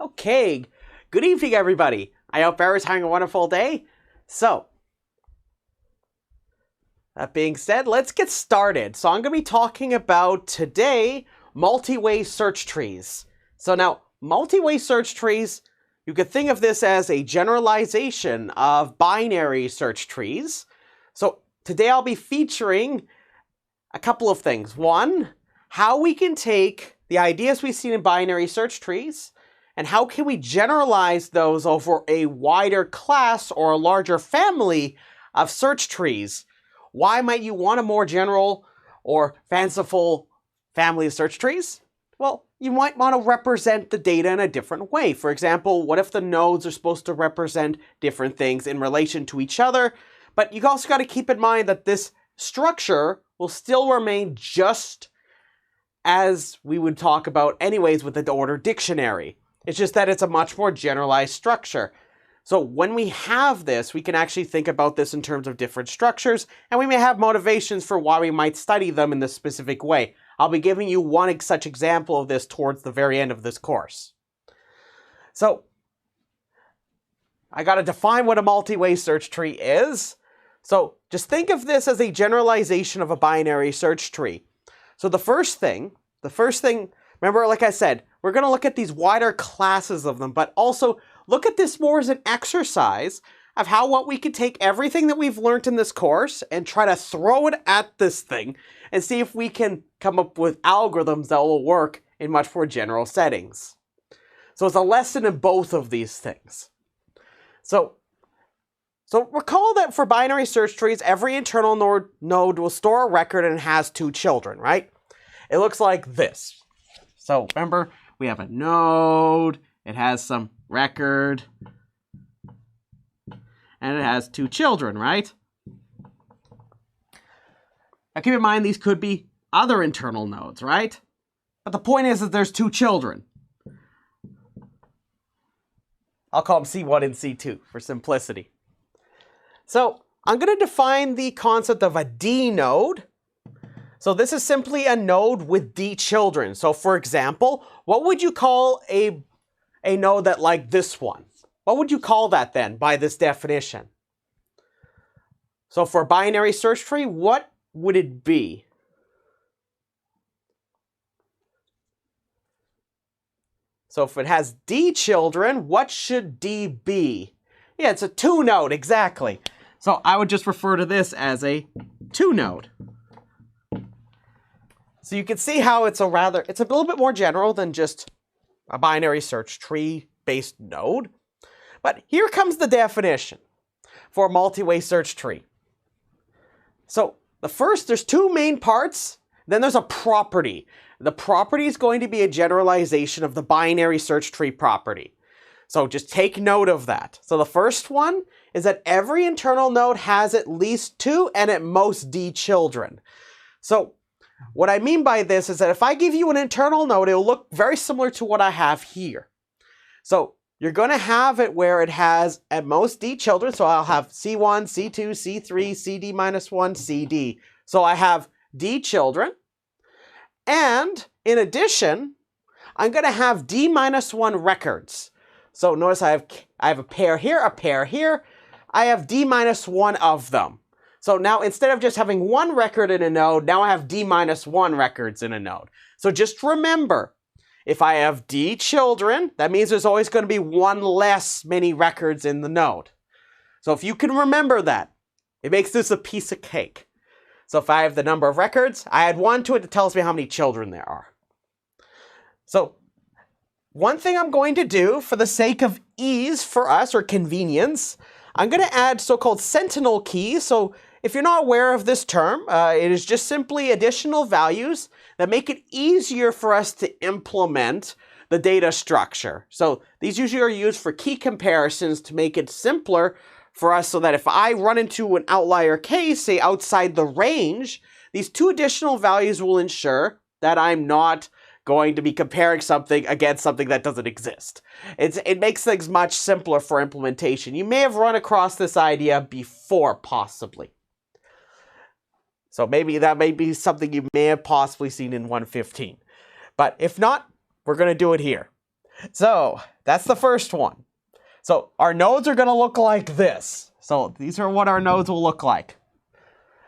Okay, good evening everybody. I hope everyone's having a wonderful day. So, that being said, let's get started. So I'm going to be talking about today multi-way search trees. So now, multi-way search trees, you could think of this as a generalization of binary search trees. So today I'll be featuring a couple of things. One, how we can take the ideas we've seen in binary search trees and how can we generalize those over a wider class or a larger family of search trees. Why might you want a more general or fanciful family of search trees? Well, you might want to represent the data in a different way. For example, what if the nodes are supposed to represent different things in relation to each other? But you also got to keep in mind that this structure will still remain just as we would talk about anyways with the order dictionary. It's just that it's a much more generalized structure. So when we have this, we can actually think about this in terms of different structures, and we may have motivations for why we might study them in this specific way. I'll be giving you one such example of this towards the very end of this course. So I got to define what a multi-way search tree is. So just think of this as a generalization of a binary search tree. So the first thing, remember, like I said, we're going to look at these wider classes of them, but also look at this more as an exercise of what we could take everything that we've learned in this course and try to throw it at this thing and see if we can come up with algorithms that will work in much more general settings. So it's a lesson in both of these things. So recall that for binary search trees, every internal node will store a record and has two children, right? It looks like this. So remember, we have a node, it has some record, and it has two children, right? Now keep in mind these could be other internal nodes, right? But the point is that there's two children. I'll call them C1 and C2 for simplicity. So I'm going to define the concept of a D node. So this is simply a node with D children. So for example, what would you call a node that like this one? What would you call that then by this definition? So for a binary search tree, what would it be? So if it has D children, what should D be? Yeah, it's a 2 node, exactly. So I would just refer to this as a 2 node. So you can see how it's a little bit more general than just a binary search tree based node. But here comes the definition for a multi-way search tree. So there's two main parts, then there's a property. The property is going to be a generalization of the binary search tree property. So just take note of that. So the first one is that every internal node has at least 2 and at most D children. So what I mean by this is that if I give you an internal node, it will look very similar to what I have here. So you're going to have it where it has at most D children. So I'll have C1, C2, C3, CD-1, CD. So I have D children. And in addition, I'm going to have D-1 records. So notice I have a pair here, a pair here. I have D-1 of them. So now instead of just having one record in a node, now I have D-1 records in a node. So just remember, if I have D children, that means there's always going to be one less many records in the node. So if you can remember that, it makes this a piece of cake. So if I have the number of records, I add 1 to it that tells me how many children there are. So one thing I'm going to do for the sake of ease for us or convenience, I'm going to add so-called sentinel keys. So if you're not aware of this term, it is just simply additional values that make it easier for us to implement the data structure. So these usually are used for key comparisons to make it simpler for us so that if I run into an outlier case, say outside the range, these 2 additional values will ensure that I'm not going to be comparing something against something that doesn't exist. It makes things much simpler for implementation. You may have run across this idea before, possibly. So maybe that may be something you may have possibly seen in 115. But if not, we're going to do it here. So that's the first one. So our nodes are going to look like this. So these are what our nodes will look like.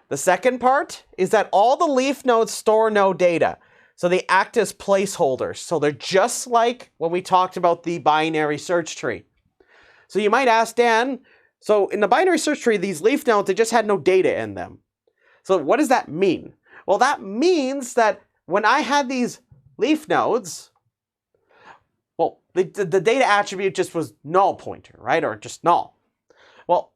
The second part is that all the leaf nodes store no data. So they act as placeholders. So they're just like when we talked about the binary search tree. So you might ask, Dan, so in the binary search tree, these leaf nodes, they just had no data in them. So what does that mean? Well, that means that when I had these leaf nodes, well, the data attribute just was null pointer, right? Or just null. Well,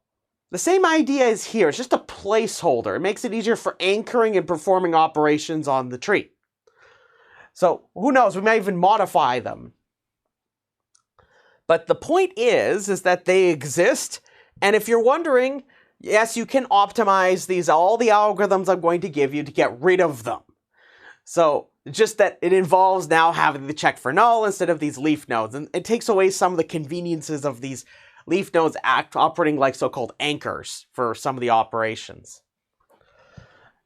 the same idea is here. It's just a placeholder. It makes it easier for anchoring and performing operations on the tree. So who knows? We might even modify them. But the point is that they exist. And if you're wondering, yes, you can optimize these, all the algorithms I'm going to give you to get rid of them. So just that it involves now having to check for null instead of these leaf nodes. And it takes away some of the conveniences of these leaf nodes operating like so-called anchors for some of the operations.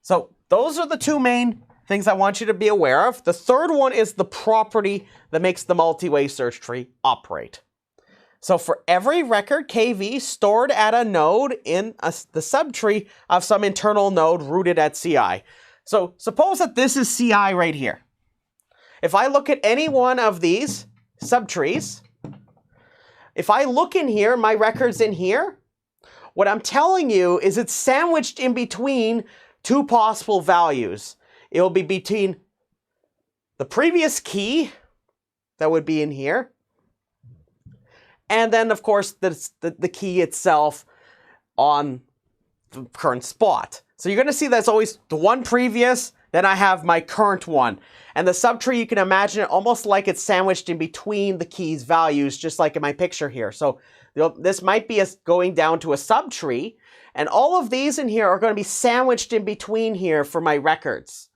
So those are the two main things I want you to be aware of. The third one is the property that makes the multi-way search tree operate. So for every record KV stored at a node in the subtree of some internal node rooted at CI. So suppose that this is CI right here. If I look at any one of these subtrees, if I look in here, my record's in here, what I'm telling you is it's sandwiched in between two possible values. It will be between the previous key that would be in here, and then, of course, the key itself on the current spot. So you're going to see that's always the one previous, then I have my current one. And the subtree, you can imagine it almost like it's sandwiched in between the key's values, just like in my picture here. So this might be going down to a subtree, and all of these in here are going to be sandwiched in between here for my records.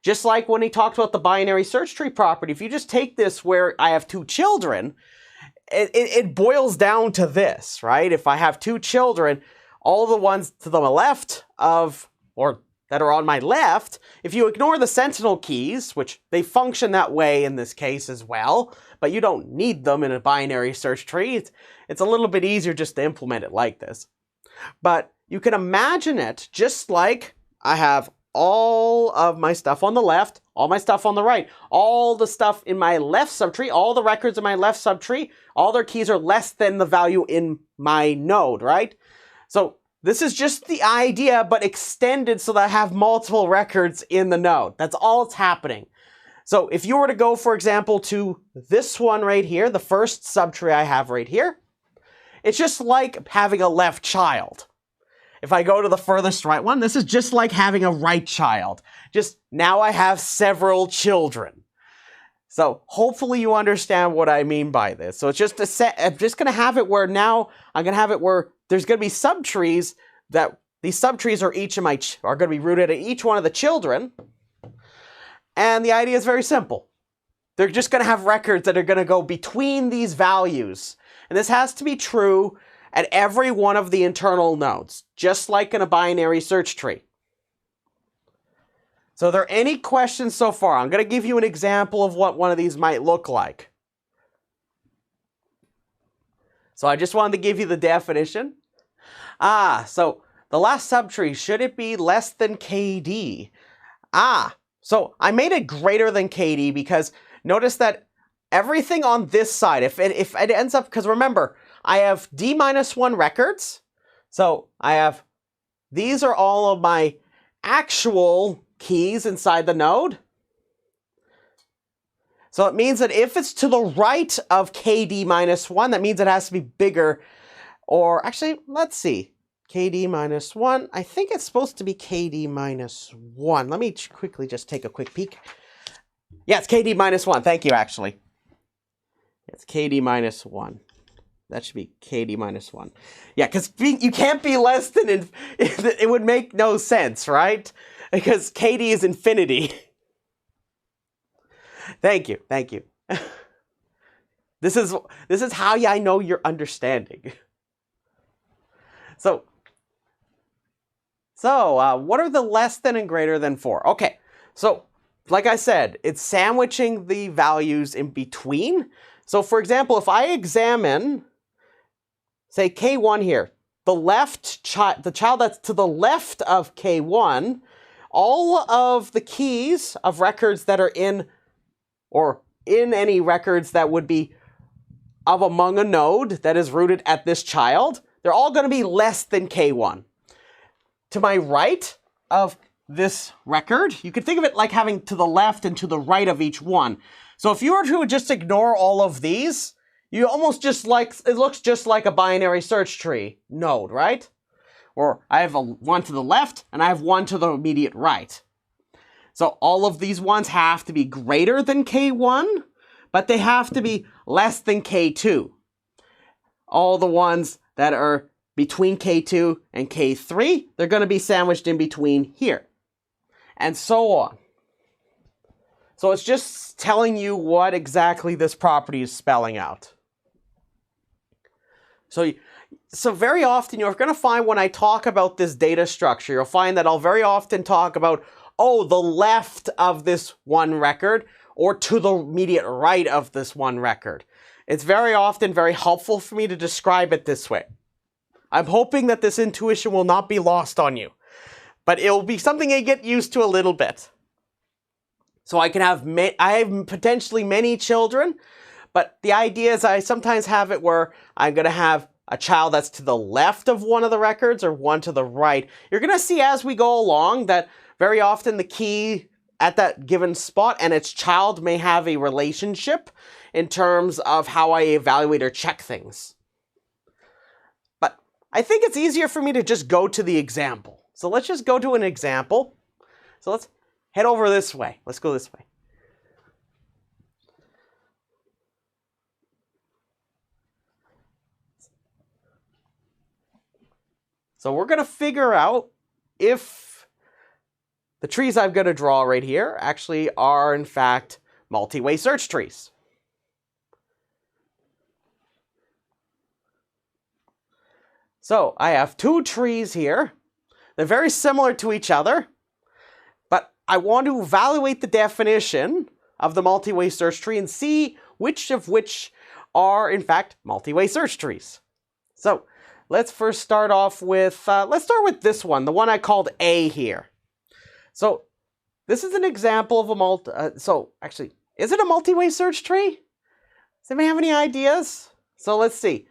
Just like when he talked about the binary search tree property, if you just take this where I have two children, it boils down to this, right? If I have two children, all the ones to the left of, or that are on my left, if you ignore the sentinel keys, which they function that way in this case as well, but you don't need them in a binary search tree, it's a little bit easier just to implement it like this. But you can imagine it just like I have all of my stuff on the left, all my stuff on the right, all the stuff in my left subtree, all the records in my left subtree, all their keys are less than the value in my node, right? So this is just the idea, but extended so that I have multiple records in the node. That's all that's happening. So if you were to go, for example, to this one right here, the first subtree I have right here, it's just like having a left child. If I go to the furthest right one, this is just like having a right child. Just now I have several children. So hopefully you understand what I mean by this. So it's just a set. I'm just going to have it where now I'm going to have it where there's going to be subtrees that these subtrees are going to be rooted at each one of the children. And the idea is very simple. They're just going to have records that are going to go between these values. And this has to be true at every one of the internal nodes, just like in a binary search tree. So are there any questions so far? I'm going to give you an example of what one of these might look like. So I just wanted to give you the definition. So the last subtree, should it be less than KD? So I made it greater than KD because notice that everything on this side, if it ends up, because remember, I have D-1 records. So I have, these are all of my actual keys inside the node. So it means that if it's to the right of KD-1, that means it has to be bigger. Or actually, let's see. KD-1, I think it's supposed to be KD-1. Let me quickly just take a quick peek. Yeah, it's KD-1. Thank you, actually. It's KD-1. That should be KD-1. Yeah, because you can't be less than, it would make no sense, right? Because KD is infinity. Thank you. This is how I know you're understanding. So what are the less than and greater than for? Okay, so like I said, it's sandwiching the values in between. So for example, if I examine, say K1 here, the child that's to the left of K1, all of the keys of records that are in, or in any records that would be of among a node that is rooted at this child, they're all going to be less than K1. To my right of this record, you could think of it like having to the left and to the right of each one. So if you were to just ignore all of these, you almost just like, it looks just like a binary search tree node, right? Or I have one to the left and I have one to the immediate right. So all of these ones have to be greater than K1, but they have to be less than K2. All the ones that are between K2 and K3, they're going to be sandwiched in between here. And so on. So it's just telling you what exactly this property is spelling out. So very often you're going to find when I talk about this data structure, you'll find that I'll very often talk about, oh, the left of this one record, or to the immediate right of this one record. It's very often very helpful for me to describe it this way. I'm hoping that this intuition will not be lost on you, but it will be something you get used to a little bit. So I have potentially many children, but the idea is I sometimes have it where I'm going to have a child that's to the left of one of the records or one to the right. You're going to see as we go along that very often the key at that given spot and its child may have a relationship in terms of how I evaluate or check things. But I think it's easier for me to just go to the example. So let's just go to an example. So let's head over this way. Let's go this way. So we're going to figure out if the trees I'm going to draw right here actually are in fact multi-way search trees. So I have two trees here. They're very similar to each other, but I want to evaluate the definition of the multi-way search tree and see which of which are in fact multi-way search trees. So let's first start off with, let's start with this one, the one I called A here. So this is an example of a actually, is it a multi-way search tree? Does anybody have any ideas? So let's see.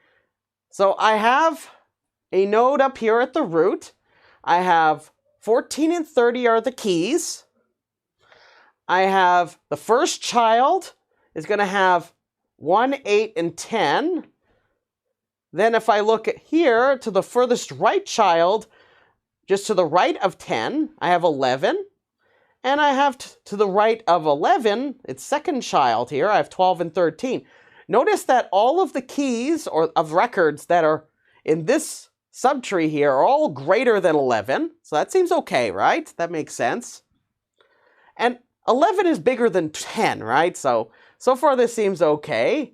So I have a node up here at the root. I have 14 and 30 are the keys. I have the first child is going to have 1, 8, and 10. Then if I look at here to the furthest right child, just to the right of 10, I have 11. And I have to the right of 11, its second child here, I have 12 and 13. Notice that all of the keys or of records that are in this subtree here are all greater than 11. So that seems okay, right? That makes sense. And 11 is bigger than 10, right? So far this seems okay.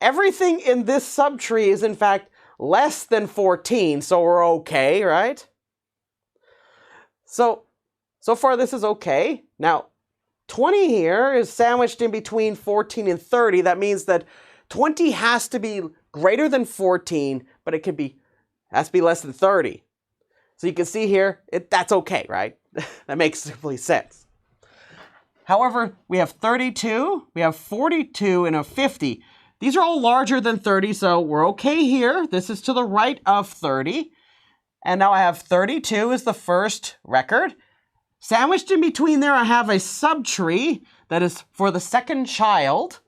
Everything in this subtree is in fact less than 14, so we're okay, right? So far this is okay. Now, 20 here is sandwiched in between 14 and 30. That means that 20 has to be greater than 14, but it has to be less than 30. So you can see here, that's okay, right? That makes complete sense. However, we have 32, we have 42, and a 50. These are all larger than 30, so we're okay here. This is to the right of 30. And now I have 32 as the first record. Sandwiched in between there, I have a subtree that is for the second child.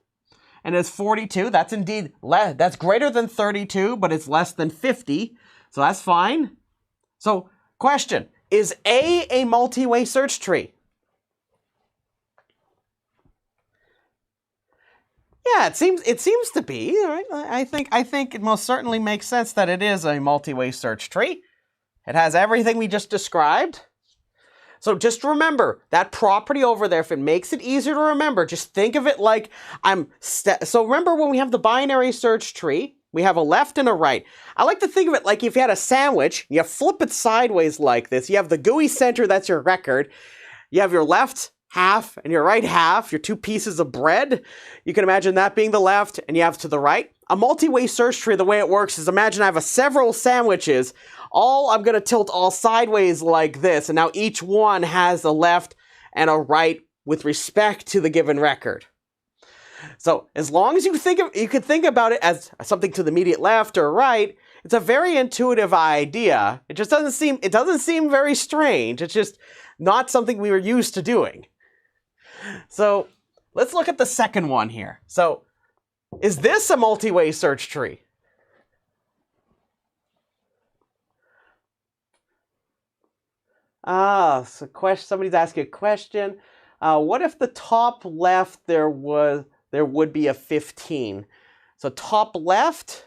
And it's 42. That's indeed that's greater than 32, but it's less than 50. So that's fine. So, question, is A multi-way search tree? Yeah, it seems to be, right? I think it most certainly makes sense that it is a multi-way search tree. It has everything we just described. So just remember, that property over there, if it makes it easier to remember, just think of it like so remember when we have the binary search tree, we have a left and a right. I like to think of it like if you had a sandwich, you flip it sideways like this. You have the GUI center, that's your record. You have your left half and your right half, your two pieces of bread, you can imagine that being the left and you have to the right. A multi-way search tree, the way it works is imagine I have several sandwiches. I'm going to tilt all sideways like this, and now each one has a left and a right with respect to the given record. So as long as you could think about it as something to the immediate left or right, it's a very intuitive idea. It just doesn't seem very strange. It's just not something we were used to doing. So let's look at the second one here. So is this a multi-way search tree? So somebody's asking a question. What if the top left there would be a 15? So top left,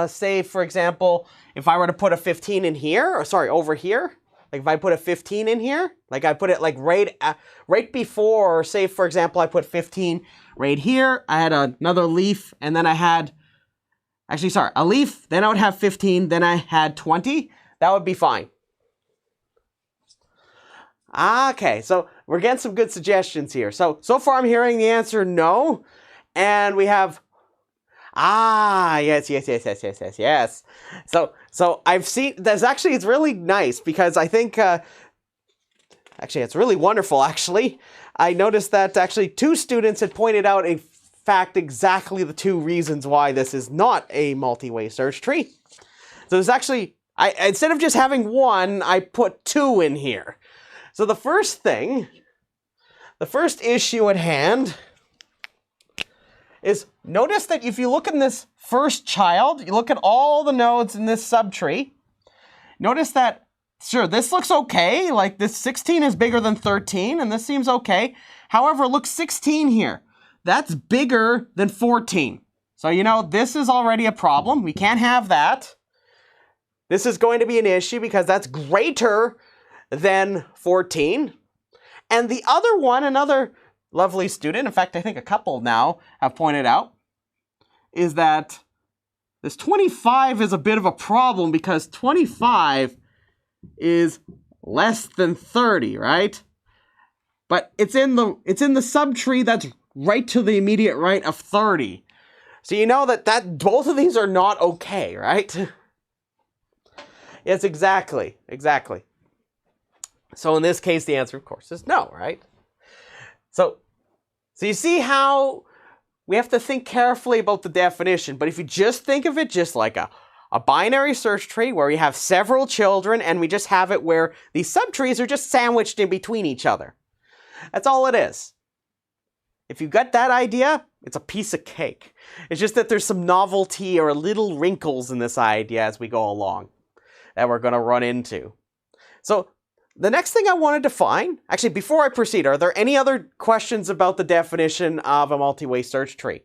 say for example, if I were to put a 15 in here, or sorry, over here, like if I put a 15 in here, like I put it like right before, or say for example, I put 15 right here, I had another leaf, and then I had, a leaf, then I would have 15, then I had 20, that would be fine. Okay, so we're getting some good suggestions here. So far I'm hearing the answer no, and we have, yes. So I've seen, it's really nice because I think, it's really wonderful actually. I noticed that actually 2 students had pointed out in fact exactly the 2 reasons why this is not a multi-way search tree. So it's actually, instead of just having 1, I put 2 in here. So the first issue at hand is notice that if you look in this first child, you look at all the nodes in this subtree, notice that, sure, this looks okay, like this 16 is bigger than 13, and this seems okay. However, look 16 here. That's bigger than 14. So, this is already a problem. We can't have that. This is going to be an issue because that's greater than 14. And the other one, another lovely student, in fact, I think a couple now have pointed out, is that this 25 is a bit of a problem because 25 is less than 30, right? But it's in the subtree that's right to the immediate right of 30. So you know that both of these are not okay, right? Yes, exactly. So in this case, the answer, of course, is no, right? So you see how we have to think carefully about the definition, but if you just think of it just like a binary search tree where we have several children and we just have it where these subtrees are just sandwiched in between each other. That's all it is. If you got that idea, it's a piece of cake. It's just that there's some novelty or little wrinkles in this idea as we go along that we're going to run into. So the next thing I want to define, actually before I proceed, are there any other questions about the definition of a multi-way search tree?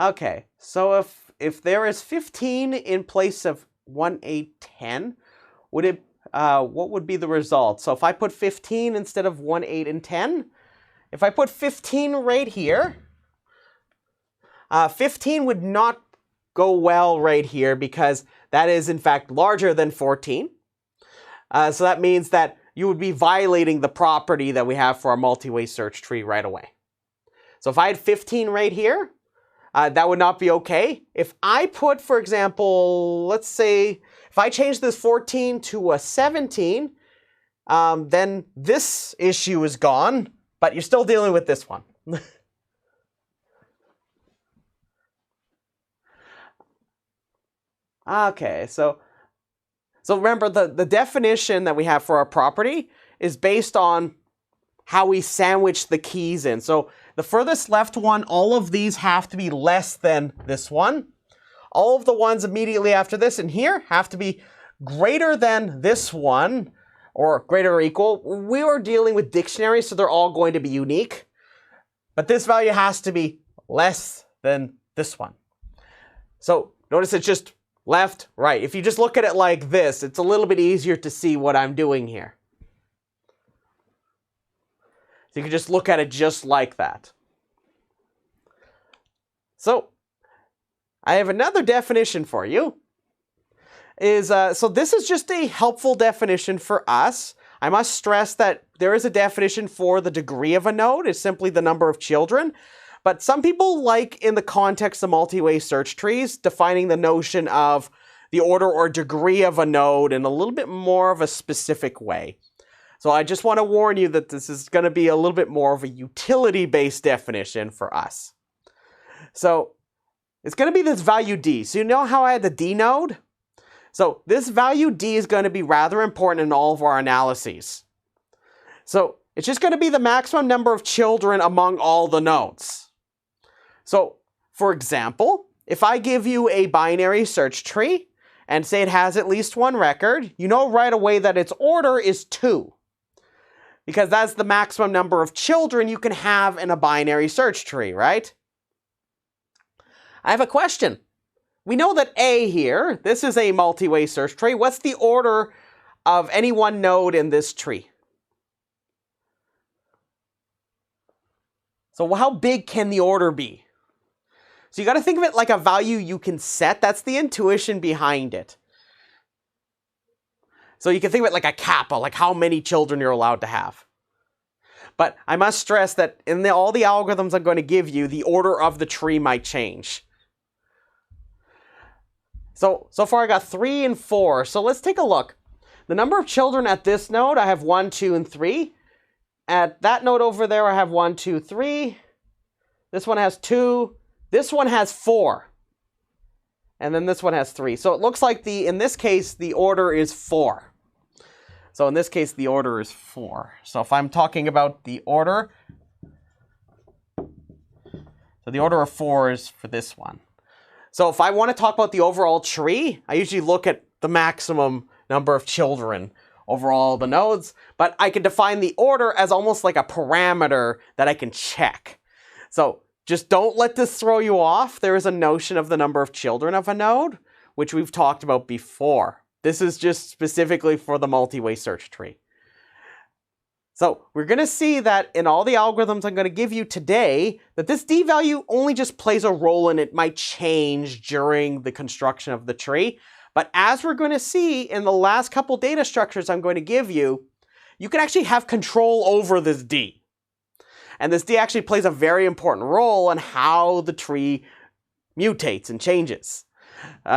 Okay, so if there is 15 in place of 1, 8, 10, what would be the result? So if I put 15 instead of 1, 8, and 10, if I put 15 right here, 15 would not go well right here because that is in fact larger than 14. So that means that you would be violating the property that we have for our multi-way search tree right away. So if I had 15 right here, that would not be okay. If I put, for example, let's say, if I change this 14 to a 17, then this issue is gone, but you're still dealing with this one. Okay, so remember the definition that we have for our property is based on how we sandwich the keys in. So the furthest left one, all of these have to be less than this one. All of the ones immediately after this and here have to be greater than this one, or greater or equal. We are dealing with dictionaries, so they're all going to be unique. But this value has to be less than this one. So notice it's just left, right. If you just look at it like this, it's a little bit easier to see what I'm doing here. So you can just look at it just like that. So I have another definition for you. is, so this is just a helpful definition for us. I must stress that there is a definition for the degree of a node. It's simply the number of children. But some people like, in the context of multi-way search trees, defining the notion of the order or degree of a node in a little bit more of a specific way. So I just want to warn you that this is going to be a little bit more of a utility-based definition for us. So it's going to be this value D. So you know how I had the D node? So this value D is going to be rather important in all of our analyses. So it's just going to be the maximum number of children among all the nodes. So for example, if I give you a binary search tree and say it has at least one record, you know right away that its order is 2. Because that's the maximum number of children you can have in a binary search tree, right? I have a question. We know that A here, this is a multi-way search tree. What's the order of any one node in this tree? So how big can the order be? So you got to think of it like a value you can set. That's the intuition behind it. So you can think of it like a kappa, like how many children you're allowed to have. But I must stress that in all the algorithms I'm going to give you, the order of the tree might change. So far I got 3 and 4. So let's take a look. The number of children at this node, I have 1, 2, and 3. At that node over there, I have 1, 2, 3. This one has 2. This one has 4. And then this one has 3. So it looks like in this case, the order is 4. So in this case, the order is 4. So if I'm talking about the order, so the order of 4 is for this one. So if I want to talk about the overall tree, I usually look at the maximum number of children over all the nodes, but I can define the order as almost like a parameter that I can check. So just don't let this throw you off. There is a notion of the number of children of a node, which we've talked about before. This is just specifically for the multi-way search tree. So we're going to see that in all the algorithms I'm going to give you today, that this D value only just plays a role and it might change during the construction of the tree. But as we're going to see in the last couple data structures I'm going to give you, you can actually have control over this D. And this D actually plays a very important role in how the tree mutates and changes.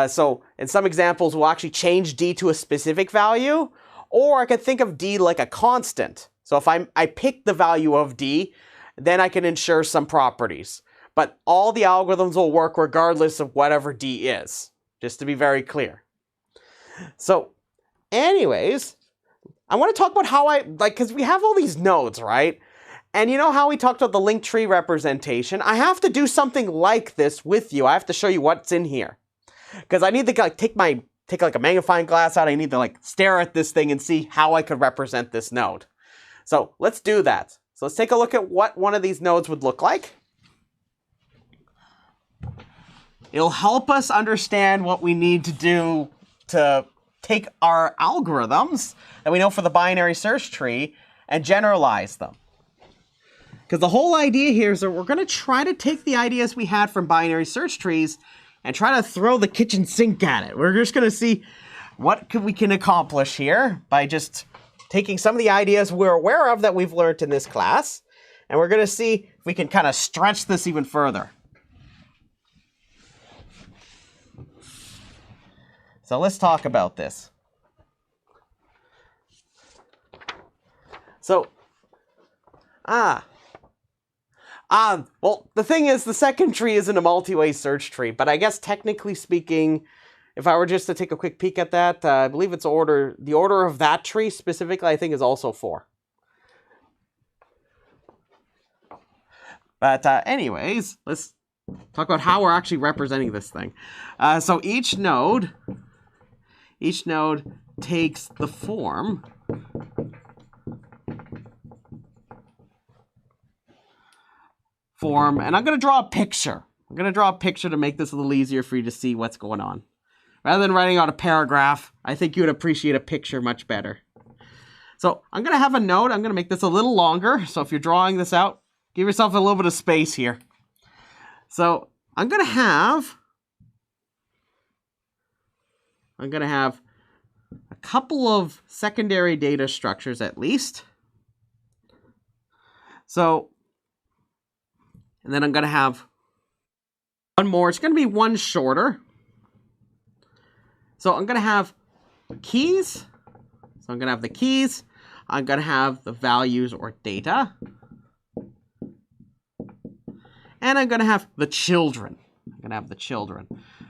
So in some examples, we'll actually change D to a specific value, or I could think of D like a constant. So if I pick the value of D, then I can ensure some properties. But all the algorithms will work regardless of whatever D is, just to be very clear. So anyways, I want to talk about how because we have all these nodes, right? And you know how we talked about the linked tree representation? I have to do something like this with you. I have to show you what's in here. Because I need to take like a magnifying glass out. I need to like stare at this thing and see how I could represent this node. So let's do that. So let's take a look at what one of these nodes would look like. It'll help us understand what we need to do to take our algorithms that we know for the binary search tree and generalize them. Because the whole idea here is that we're going to try to take the ideas we had from binary search trees and try to throw the kitchen sink at it. We're just going to see what we can accomplish here by just taking some of the ideas we're aware of that we've learned in this class. And we're going to see if we can kind of stretch this even further. So let's talk about this. So, well, the thing is, the second tree isn't a multi-way search tree, but I guess technically speaking, if I were just to take a quick peek at that, I believe the order of that tree specifically, I think is also 4. But anyways, let's talk about how we're actually representing this thing. So each node takes the form and I'm going to draw a picture. I'm going to draw a picture to make this a little easier for you to see what's going on. Rather than writing out a paragraph, I think you would appreciate a picture much better. So I'm going to have a node. I'm going to make this a little longer. So if you're drawing this out, give yourself a little bit of space here. So I'm going to have I'm going to have a couple of secondary data structures at least. So, and then I'm going to have one more. It's going to be one shorter. So I'm going to have keys. So I'm going to have the keys. I'm going to have the values or data. And I'm going to have the children. I'm going to have the children.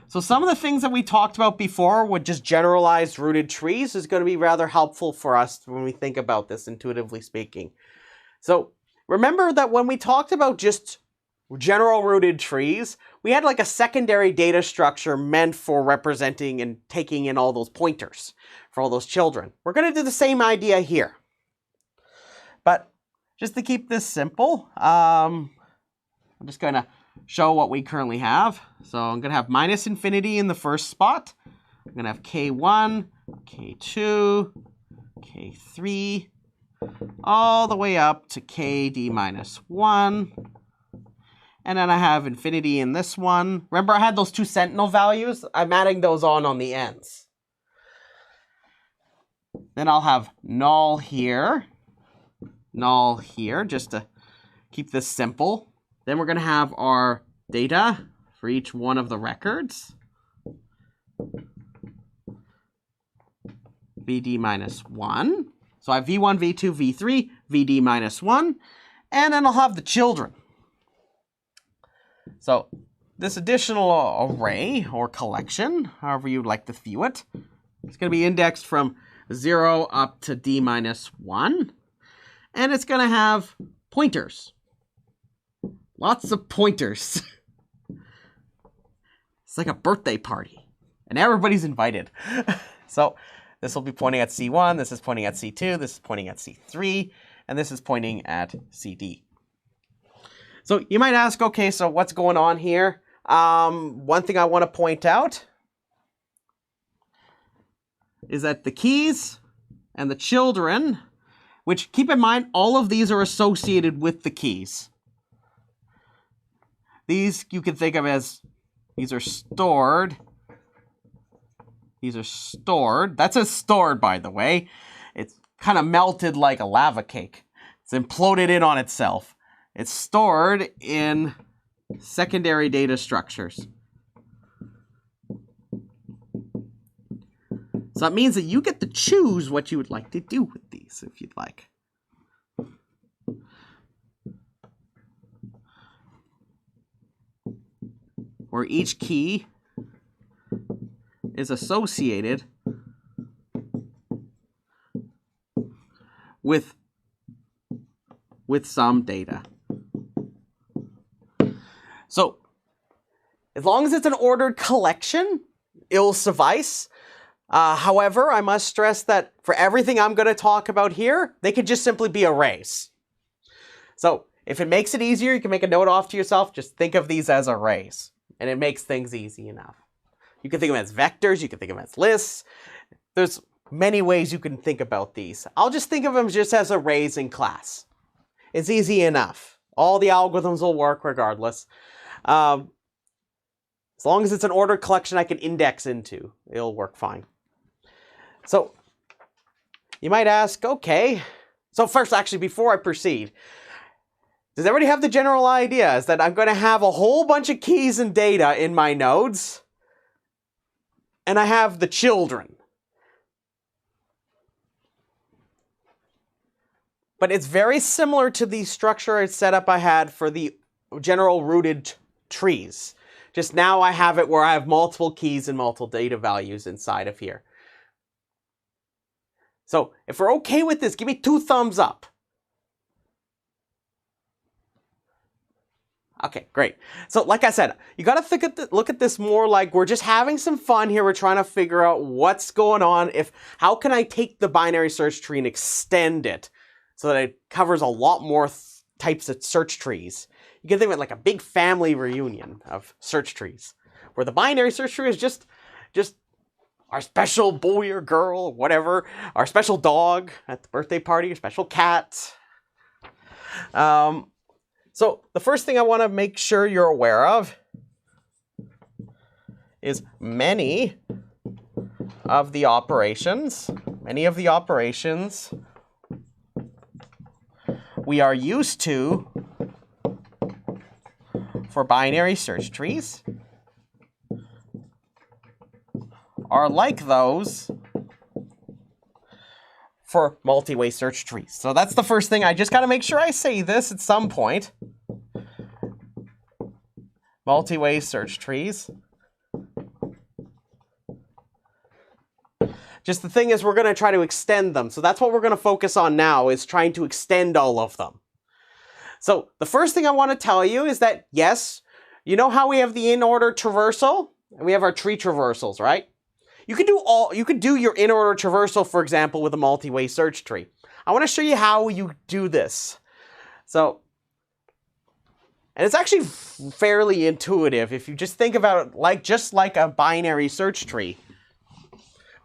So some of the things that we talked about before with just generalized rooted trees is going to be rather helpful for us when we think about this, intuitively speaking. So remember that when we talked about just general rooted trees, we had like a secondary data structure meant for representing and taking in all those pointers for all those children. We're going to do the same idea here. But just to keep this simple, I'm just going to show what we currently have. So I'm going to have minus infinity in the first spot. I'm going to have K1, K2, K3, all the way up to KD minus 1. And then I have infinity in this one. Remember I had those two sentinel values? I'm adding those on the ends. Then I'll have null here, just to keep this simple. Then we're going to have our data for each one of the records. VD minus 1. So I have V1, V2, V3, VD minus 1. And then I'll have the children. So this additional array or collection, however you'd like to view it, it's going to be indexed from 0 up to D minus 1. And it's going to have pointers. Lots of pointers. It's like a birthday party. And everybody's invited. So this will be pointing at C1, this is pointing at C2, this is pointing at C3, and this is pointing at CD. So you might ask, okay, so what's going on here? One thing I want to point out is that the keys and the children, which keep in mind, all of these are associated with the keys. These you can think of as, these are stored. These are stored. That says stored, by the way. It's kind of melted like a lava cake. It's imploded in on itself. It's stored in secondary data structures. So that means that you get to choose what you would like to do with these, if you'd like. Where each key is associated with some data. So, as long as it's an ordered collection, it'll suffice. However, I must stress that for everything I'm going to talk about here, they could just simply be arrays. So, if it makes it easier, you can make a note off to yourself. Just think of these as arrays, and it makes things easy enough. You can think of them as vectors, you can think of them as lists. There's many ways you can think about these. I'll just think of them just as arrays in class. It's easy enough. All the algorithms will work regardless. As long as it's an ordered collection I can index into, it'll work fine. So, you might ask, okay. So first, actually, before I proceed, does everybody have the general idea? Is that I'm going to have a whole bunch of keys and data in my nodes, and I have the children. But it's very similar to the structure and setup I had for the general rooted trees. Just now I have it where I have multiple keys and multiple data values inside of here. So if we're okay with this, give me 2 thumbs up. Okay, great. So like I said, you got to look at this more like we're just having some fun here. We're trying to figure out what's going on. How can I take the binary search tree and extend it so that it covers a lot more types of search trees. You can think of it like a big family reunion of search trees, where the binary search tree is just our special boy or girl, or whatever, our special dog at the birthday party, your special cat. So the first thing I want to make sure you're aware of is many of the operations we are used to for binary search trees are like those for multi-way search trees. So that's the first thing. I just got to make sure I say this at some point. Multi-way search trees. Just the thing is, we're going to try to extend them. So that's what we're going to focus on now, is trying to extend all of them. So the first thing I want to tell you is that, yes, you know how we have the in-order traversal? And we have our tree traversals, right? You could do your in-order traversal, for example, with a multi-way search tree. I want to show you how you do this. So, and it's actually fairly intuitive if you just think about it just like a binary search tree.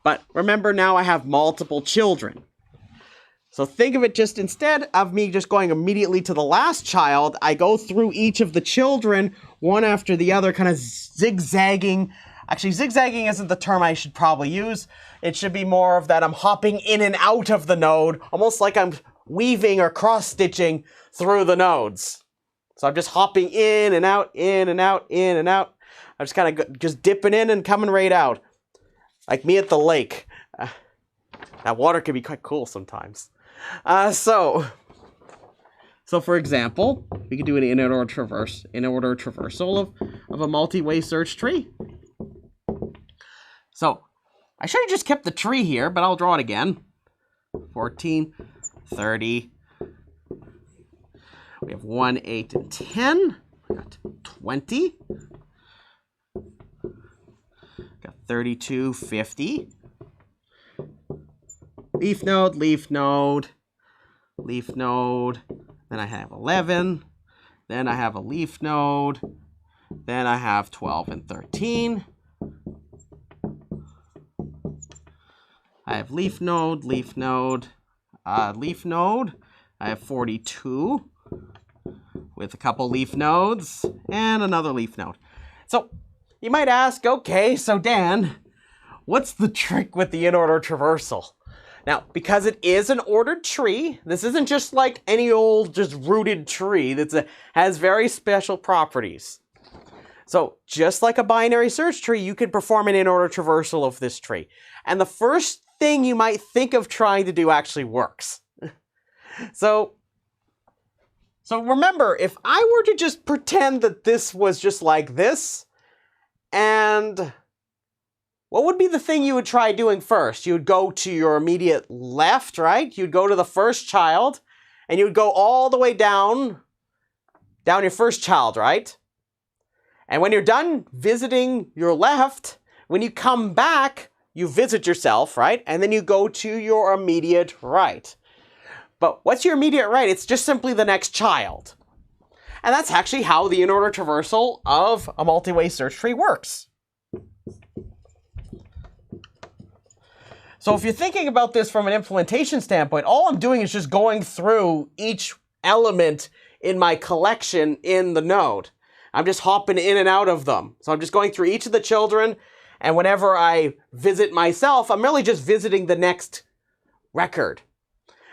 But remember, now I have multiple children. So think of it just, instead of me just going immediately to the last child, I go through each of the children one after the other, kind of zigzagging. Actually, zigzagging isn't the term I should probably use. It should be more of that I'm hopping in and out of the node, almost like I'm weaving or cross-stitching through the nodes. So I'm just hopping in and out, in and out, in and out. I'm just kind of just dipping in and coming right out. Like me at the lake. That water can be quite cool sometimes. So for example, we could do an in-order traversal of a multi-way search tree. So I should have just kept the tree here, but I'll draw it again. 14, 30. We have 1, 8, and 10. We got 20. Got 32, 50. Leaf node, leaf node, leaf node. Then I have 11. Then I have a leaf node. Then I have 12 and 13. I have leaf node, leaf node, leaf node. I have 42 with a couple leaf nodes and another leaf node. So you might ask, okay, so Dan, what's the trick with the in-order traversal? Now, because it is an ordered tree, this isn't just like any old just rooted tree. That has very special properties. So just like a binary search tree, you could perform an in-order traversal of this tree. And the first thing you might think of trying to do actually works. So remember, if I were to just pretend that this was just like this, and what would be the thing you would try doing first? You would go to your immediate left, right? You'd go to the first child, and you would go all the way down your first child, right? And when you're done visiting your left, when you come back, you visit yourself, right? And then you go to your immediate right. But what's your immediate right? It's just simply the next child. And that's actually how the in-order traversal of a multi-way search tree works. So if you're thinking about this from an implementation standpoint, all I'm doing is just going through each element in my collection in the node. I'm just hopping in and out of them. So I'm just going through each of the children, and whenever I visit myself, I'm really just visiting the next record.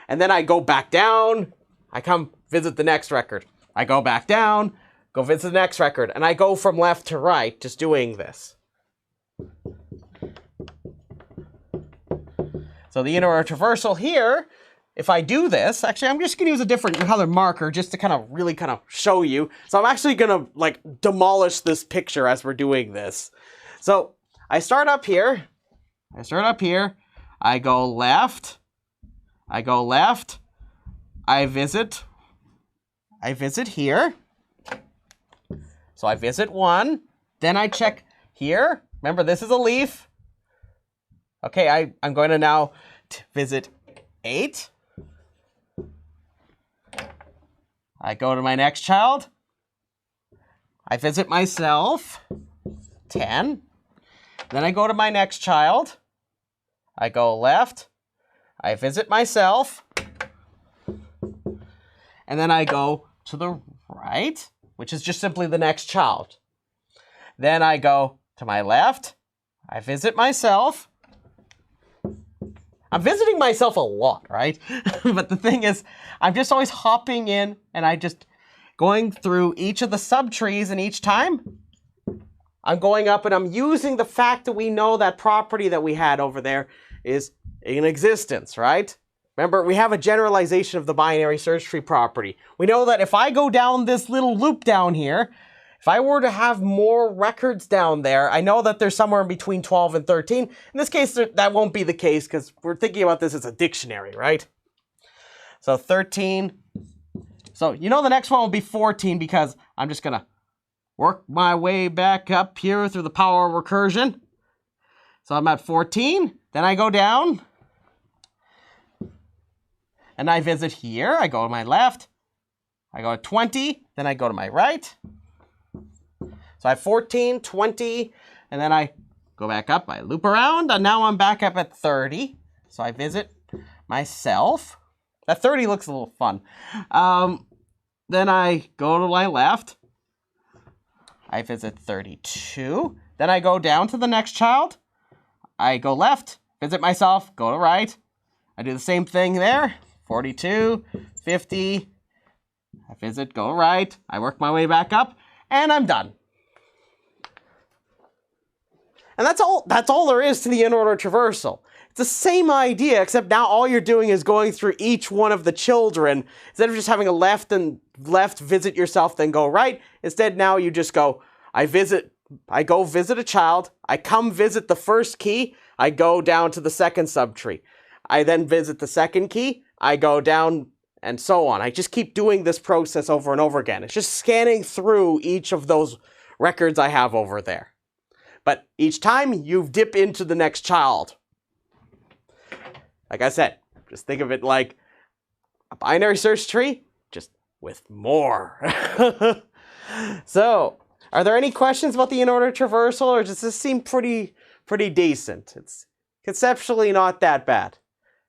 And then I go back down, I come visit the next record. I go back down, go visit the next record, and I go from left to right just doing this. So the in-order traversal here, if I do this, actually I'm just going to use a different color marker just to kind of really kind of show you. So I'm actually going to like demolish this picture as we're doing this. So I start up here, I go left, I visit here. So I visit 1, then I check here. Remember, this is a leaf. Okay, I'm going to now visit 8. I go to my next child. I visit myself, 10. Then I go to my next child. I go left. I visit myself. And then I go to the right, which is just simply the next child. Then I go to my left. I visit myself. I'm visiting myself a lot, right? But the thing is, I'm just always hopping in and I just going through each of the subtrees, and each time I'm going up and I'm using the fact that we know that property that we had over there is in existence, right? Remember, we have a generalization of the binary search tree property. We know that if I go down this little loop down here, if I were to have more records down there, I know that there's somewhere in between 12 and 13. In this case, that won't be the case because we're thinking about this as a dictionary, right? So 13. So you know the next one will be 14 because I'm just going to work my way back up here through the power of recursion. So I'm at 14. Then I go down. And I visit here. I go to my left. I go to 20. Then I go to my right. So I have 14, 20, and then I go back up, I loop around, and now I'm back up at 30. So I visit myself. That 30 looks a little fun. Then I go to my left. I visit 32. Then I go down to the next child. I go left, visit myself, go to right. I do the same thing there. 42, 50. I visit, go right. I work my way back up, and I'm done. And that's all there is to the in-order traversal. It's the same idea, except now all you're doing is going through each one of the children. Instead of just having a left visit yourself, then go right. Instead, now you just go, I go visit a child, I come visit the first key, I go down to the second subtree. I then visit the second key, I go down, and so on. I just keep doing this process over and over again. It's just scanning through each of those records I have over there. But each time, you dip into the next child. Like I said, just think of it like a binary search tree, just with more. So, are there any questions about the in-order traversal, or does this seem pretty decent? It's conceptually not that bad.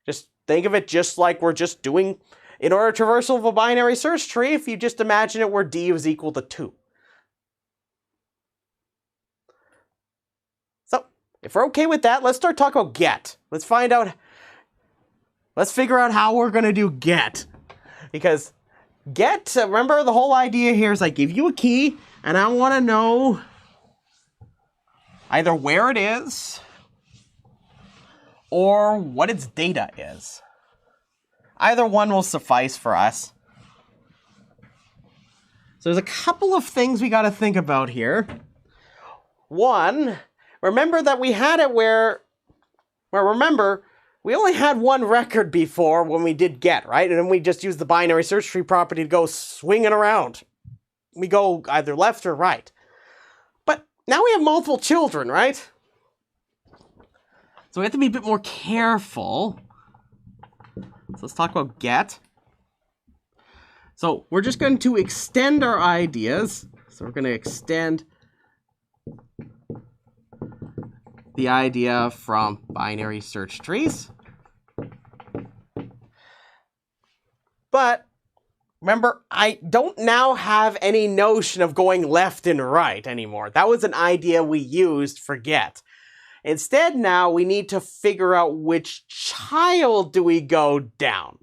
Just think of it just like we're just doing in-order traversal of a binary search tree if you just imagine it where D is equal to 2. If we're okay with that, let's start talking about get. Let's figure out how we're going to do get. Because get, remember the whole idea here is I give you a key and I want to know either where it is or what its data is. Either one will suffice for us. So there's a couple of things we got to think about here. One, remember that we had it where remember, we only had one record before when we did get, right? And then we just used the binary search tree property to go swinging around. We go either left or right. But now we have multiple children, right? So we have to be a bit more careful. So let's talk about get. So we're just going to extend our ideas. So we're going to extend the idea from binary search trees. But remember, I don't now have any notion of going left and right anymore. That was an idea we used for get. Instead, now we need to figure out which child do we go down.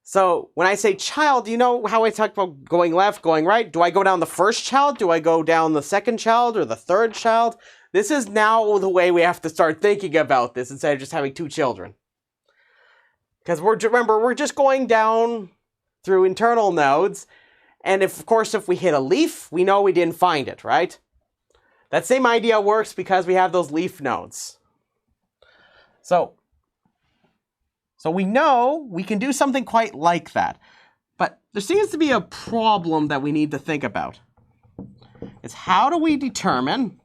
So when I say child, you know how I talked about going left, going right? Do I go down the first child? Do I go down the second child or the third child? This is now the way we have to start thinking about this instead of just having 2 children. Because remember, we're just going down through internal nodes. And of course, if we hit a leaf, we know we didn't find it, right? That same idea works because we have those leaf nodes. So we know we can do something quite like that. But there seems to be a problem that we need to think about. It's how do we determine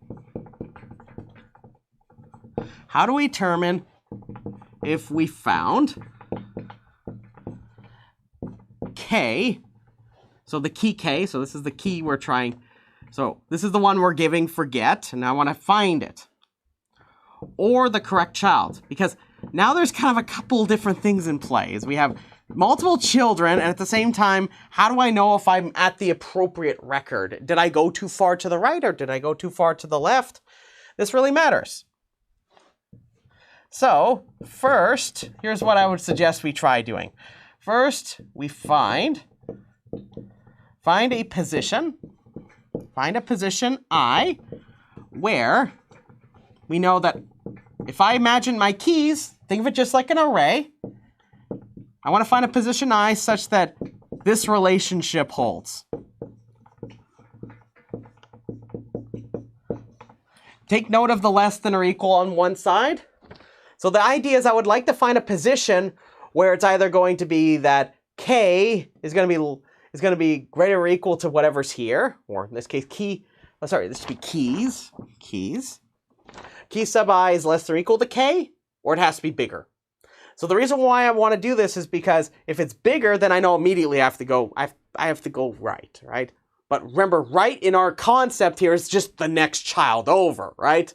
if we found K, so the key K, so this is the key we're trying, so this is the one we're giving for get, and I want to find it, or the correct child, because now there's kind of a couple different things in play, is we have multiple children, and at the same time, how do I know if I'm at the appropriate record? Did I go too far to the right, or did I go too far to the left? This really matters. So first, here's what I would suggest we try doing. First, we find a position I where we know that if I imagine my keys, think of it just like an array. I want to find a position I such that this relationship holds. Take note of the less than or equal on one side. So the idea is I would like to find a position where it's either going to be that k is going to be greater or equal to whatever's here, or in this case this should be keys. Key sub I is less than or equal to k, or it has to be bigger. So the reason why I want to do this is because if it's bigger, then I know immediately I have to go right? But remember, right in our concept here is just the next child over, right?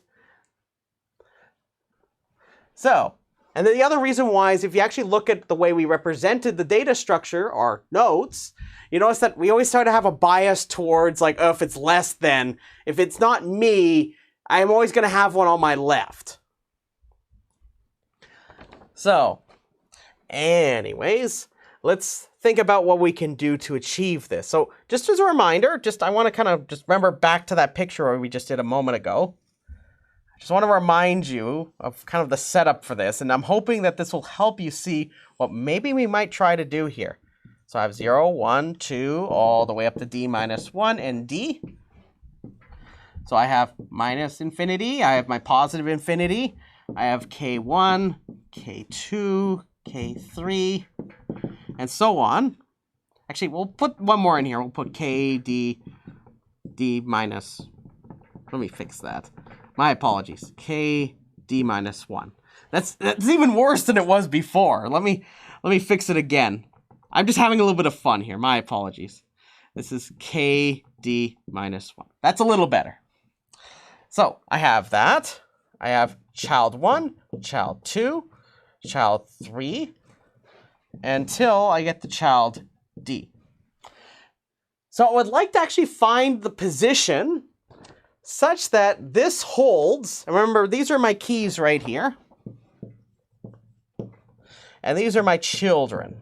So, and then the other reason why is if you actually look at the way we represented the data structure, our notes, you notice that we always start to have a bias towards like, oh, if it's less than, if it's not me, I'm always going to have one on my left. So, anyways, let's think about what we can do to achieve this. So just as a reminder, I want to kind of just remember back to that picture we just did a moment ago. I just want to remind you of kind of the setup for this, and I'm hoping that this will help you see what maybe we might try to do here. So I have 0, 1, 2, all the way up to d minus 1 and d. So I have minus infinity, I have my positive infinity, I have k1, k2, k3, and so on. Actually, we'll put one more in here. We'll put k, d minus, let me fix that. My apologies, k, d minus 1. That's even worse than it was before. Let me fix it again. I'm just having a little bit of fun here. My apologies. This is k, d minus 1. That's a little better. So I have that. I have child 1, child 2, child 3, until I get to child d. So I would like to actually find the position such that this holds. Remember, these are my keys right here. And these are my children.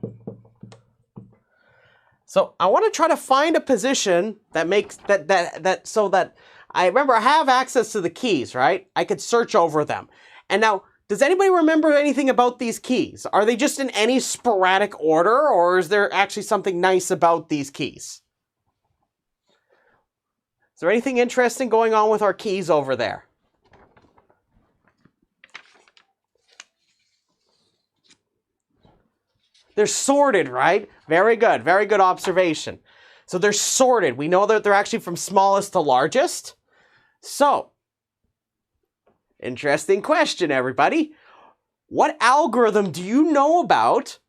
So I want to try to find a position that makes so that I have access to the keys, right? I could search over them. And now, does anybody remember anything about these keys? Are they just in any sporadic order, or is there actually something nice about these keys? Is there anything interesting going on with our keys over there? They're sorted, right? Very good observation. So they're sorted. We know that they're actually from smallest to largest. So, interesting question, everybody. What algorithm do you know about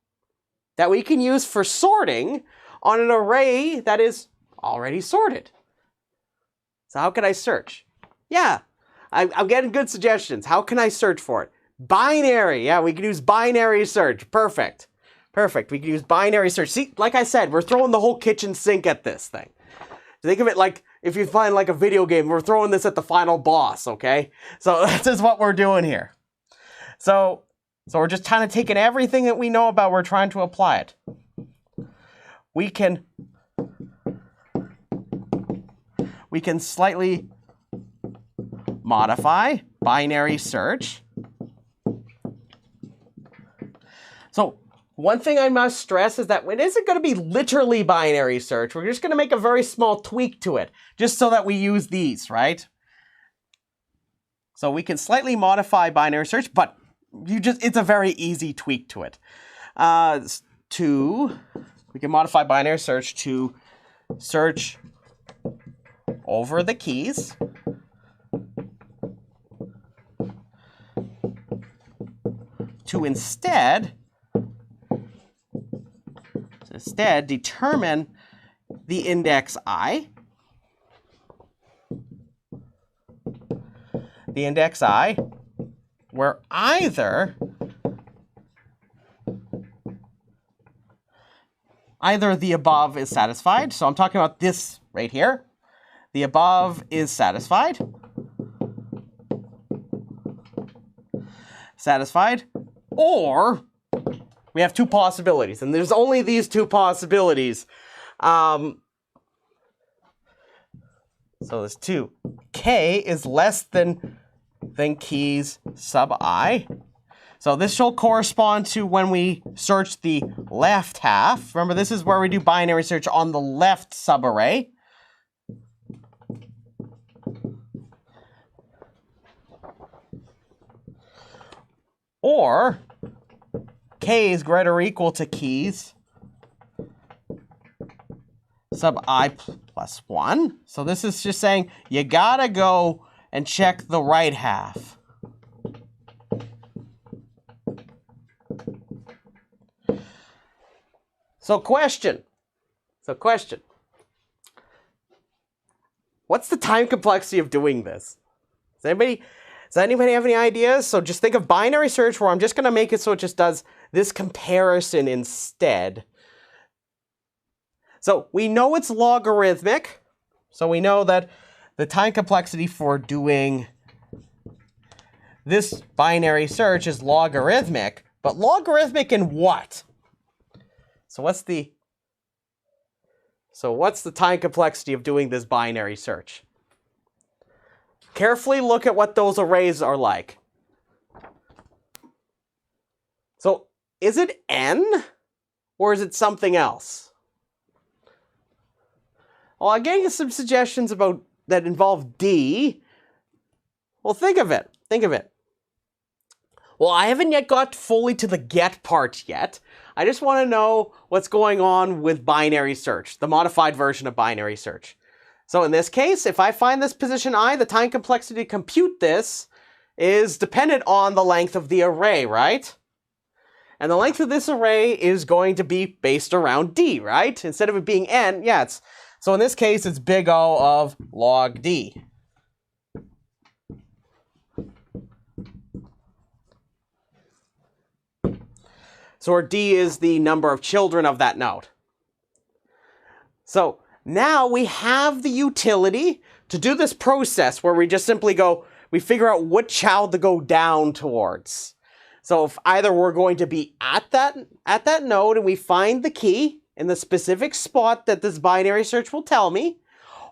that we can use for sorting on an array that is already sorted? So how can I search? Yeah, I'm getting good suggestions. How can I search for it? Binary. Yeah, we can use binary search. Perfect. We can use binary search. See, like I said, we're throwing the whole kitchen sink at this thing. Think of it like if you find like a video game, we're throwing this at the final boss, okay? So this is what we're doing here. So we're just kind of taking everything that we know about, we're trying to apply it. We can slightly modify binary search. So one thing I must stress is that it isn't going to be literally binary search. We're just going to make a very small tweak to it, just so that we use these, right? So we can slightly modify binary search, but it's a very easy tweak to it. We can modify binary search to search over the keys. To instead determine the index I. The index I, where either the above is satisfied. So I'm talking about this right here. The above is satisfied. satisfied, or we have two possibilities, and there's only these two possibilities. So there's two. K is less than keys sub I. So this shall correspond to when we search the left half. Remember, this is where we do binary search on the left subarray. Or K is greater or equal to keys sub I plus 1. So this is just saying you gotta go and check the right half. So question. What's the time complexity of doing this? Does anybody have any ideas? So just think of binary search where I'm just going to make it so it just does this comparison instead. So we know it's logarithmic. So we know that the time complexity for doing this binary search is logarithmic. But logarithmic in what? So what's the time complexity of doing this binary search? Carefully look at what those arrays are like. So is it n or is it something else? Well, I'm getting some suggestions about that involve d. Well, think of it. Well, I haven't yet got fully to the get part yet. I just want to know what's going on with binary search, the modified version of binary search. So in this case, if I find this position I, the time complexity to compute this is dependent on the length of the array, right? And the length of this array is going to be based around d, right? Instead of it being n, so in this case, it's big O of log d. So where d is the number of children of that node. So now we have the utility to do this process where we just simply we figure out what child to go down towards. So if either we're going to be at that node and we find the key in the specific spot that this binary search will tell me,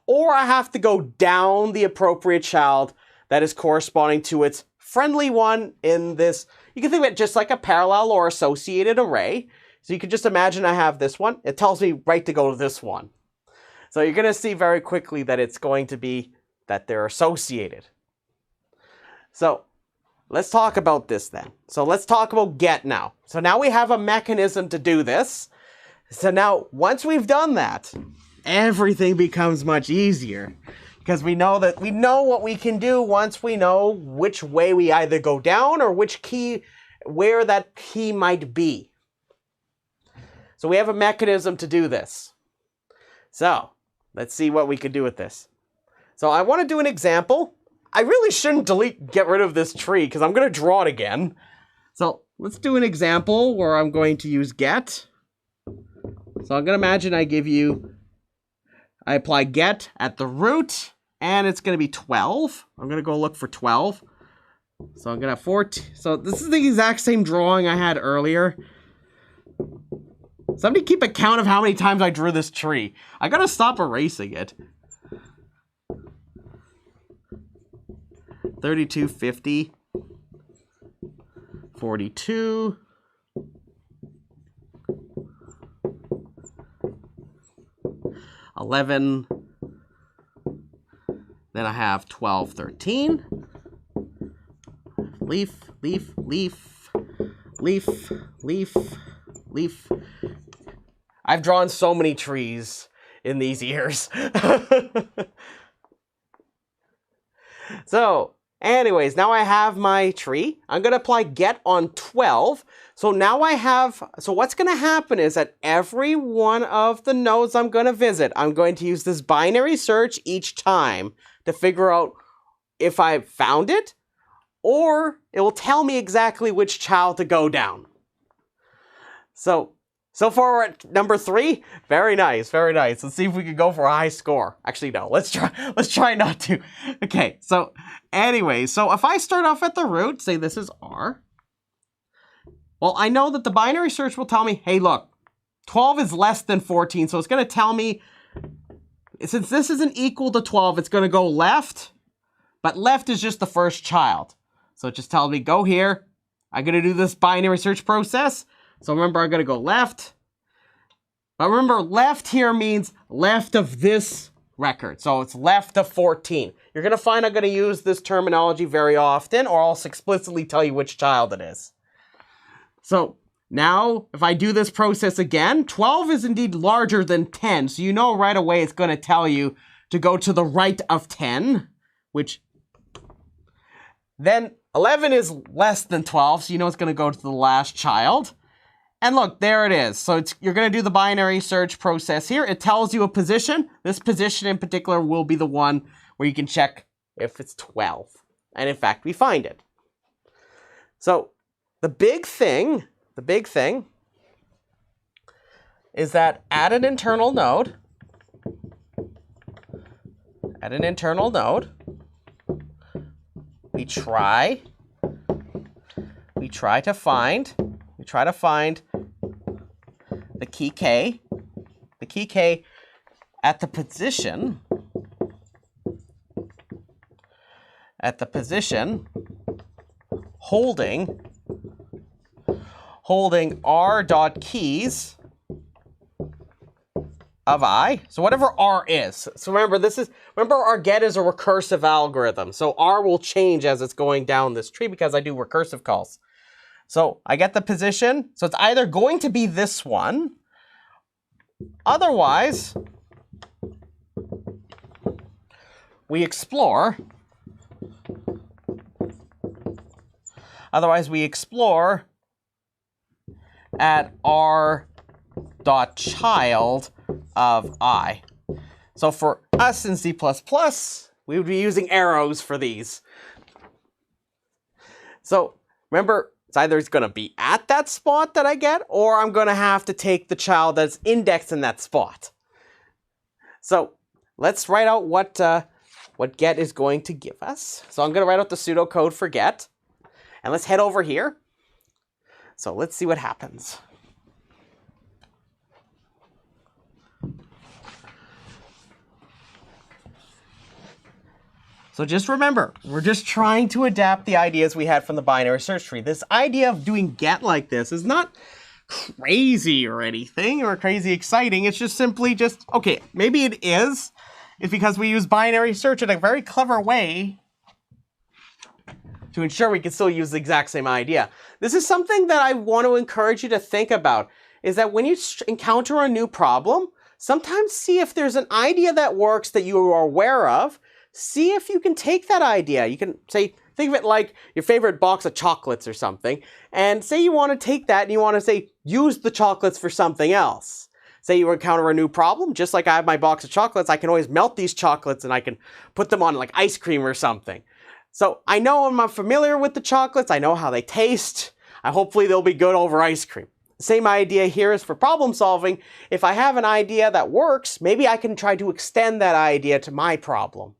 or I have to go down the appropriate child that is corresponding to its friendly one in this. You can think of it just like a parallel or associated array. So you can just imagine I have this one. It tells me right to go to this one. So you're going to see very quickly that it's going to be that they're associated. So let's talk about this then. So let's talk about get now. So now we have a mechanism to do this. So now once we've done that, everything becomes much easier. Because we know what we can do once we know which way we either go down or where that key might be. So we have a mechanism to do this. So let's see what we can do with this. So I want to do an example. I really shouldn't get rid of this tree because I'm going to draw it again. So let's do an example where I'm going to use get. So I'm going to imagine I apply get at the root. And it's going to be 12. I'm going to go look for 12. So I'm going to have 14. So this is the exact same drawing I had earlier. Somebody keep a count of how many times I drew this tree. I got to stop erasing it. 32, 50, 42. $11. Then I have 12, 13. Leaf, leaf, leaf, leaf, leaf, leaf. I've drawn so many trees in these years. So, anyways, now I have my tree. I'm going to apply get on 12. So now so what's going to happen is at every one of the nodes I'm going to visit, I'm going to use this binary search each time to figure out if I found it, or it will tell me exactly which child to go down. So far we're at number 3. Very nice, very nice. Let's see if we can go for a high score. Actually, no, let's try not to. Okay, so anyway, so if I start off at the root, say this is R, Well, I know that the binary search will tell me, hey, look, 12 is less than 14. So it's going to tell me, since this isn't equal to 12, it's going to go left. But left is just the first child. So it just tells me, go here. I'm going to do this binary search process. So remember, I'm going to go left. But remember, left here means left of this record. So it's left of 14. You're going to find I'm going to use this terminology very often, or else explicitly tell you which child it is. So now, if I do this process again, 12 is indeed larger than 10. So you know right away it's going to tell you to go to the right of 10, which then 11 is less than 12. So you know it's going to go to the last child. And look, there it is. So you're going to do the binary search process here. It tells you a position. This position in particular will be the one where you can check if it's 12. And in fact, we find it. So the big thing is that at an internal node, we try to find the key K at the position holding r dot keys of I. So whatever R is. So remember our get is a recursive algorithm. So R will change as it's going down this tree because I do recursive calls. So I get the position. So it's either going to be this one. Otherwise, we explore. At r dot child of I. So for us in C++, we would be using arrows for these. So remember, it's either going to be at that spot that I get, or I'm going to have to take the child that's indexed in that spot. So let's write out what get is going to give us. So I'm going to write out the pseudocode for get. And let's head over here. So let's see what happens. So just remember, we're just trying to adapt the ideas we had from the binary search tree. This idea of doing get like this is not crazy or anything, or crazy exciting. It's just simply okay, maybe it is. It's because we use binary search in a very clever way to ensure we can still use the exact same idea. This is something that I want to encourage you to think about, is that when you encounter a new problem, sometimes see if there's an idea that works that you are aware of. See if you can take that idea. You can think of it like your favorite box of chocolates or something, and say you want to take that and you want to use the chocolates for something else. Say you encounter a new problem, just like I have my box of chocolates, I can always melt these chocolates and I can put them on like ice cream or something. So I know I'm familiar with the chocolates, I know how they taste, hopefully they'll be good over ice cream. Same idea here is for problem solving. If I have an idea that works, maybe I can try to extend that idea to my problem.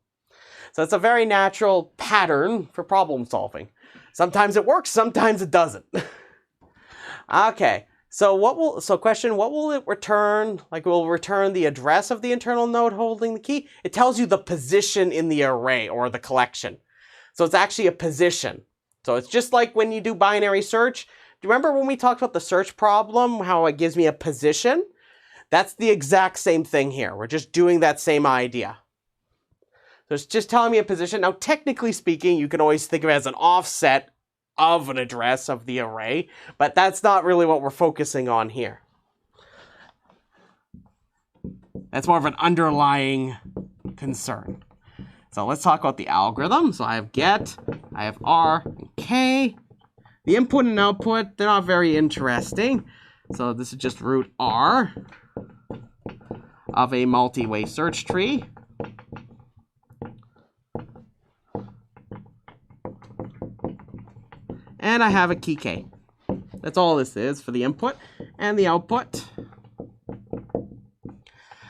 So it's a very natural pattern for problem solving. Sometimes it works, sometimes it doesn't. Okay, so question, what will it return? Like, it will return the address of the internal node holding the key. It tells you the position in the array or the collection. So it's actually a position. So it's just like when you do binary search. Do you remember when we talked about the search problem, how it gives me a position? That's the exact same thing here. We're just doing that same idea. So it's just telling me a position. Now, technically speaking, you can always think of it as an offset of an address of the array, but that's not really what we're focusing on here. That's more of an underlying concern. So let's talk about the algorithm. So I have get, I have R and K. The input and output, they're not very interesting. So this is just root R of a multi-way search tree. And I have a key K. That's all this is for the input and the output.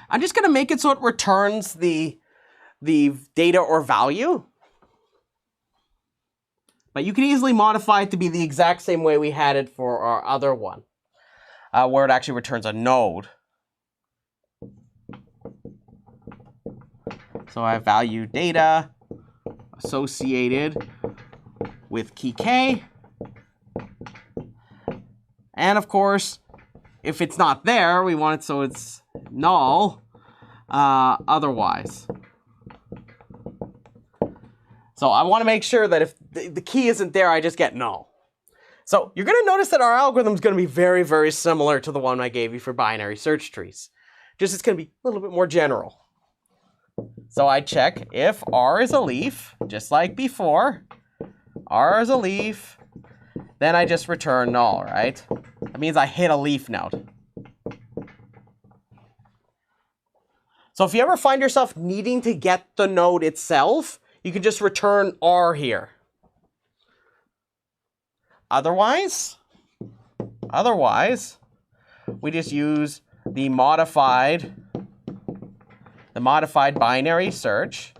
I'm just going to make it so it returns the data or value. But you can easily modify it to be the exact same way we had it for our other one, where it actually returns a node. So I have value data associated with key K. And of course, if it's not there, we want it so it's null otherwise. So I want to make sure that if the key isn't there, I just get null. So you're going to notice that our algorithm is going to be very, very similar to the one I gave you for binary search trees. Just it's going to be a little bit more general. So I check if R is a leaf, just like before. R is a leaf. Then I just return null, right? That means I hit a leaf node. So if you ever find yourself needing to get the node itself, you can just return R here. Otherwise, we just use the modified binary search.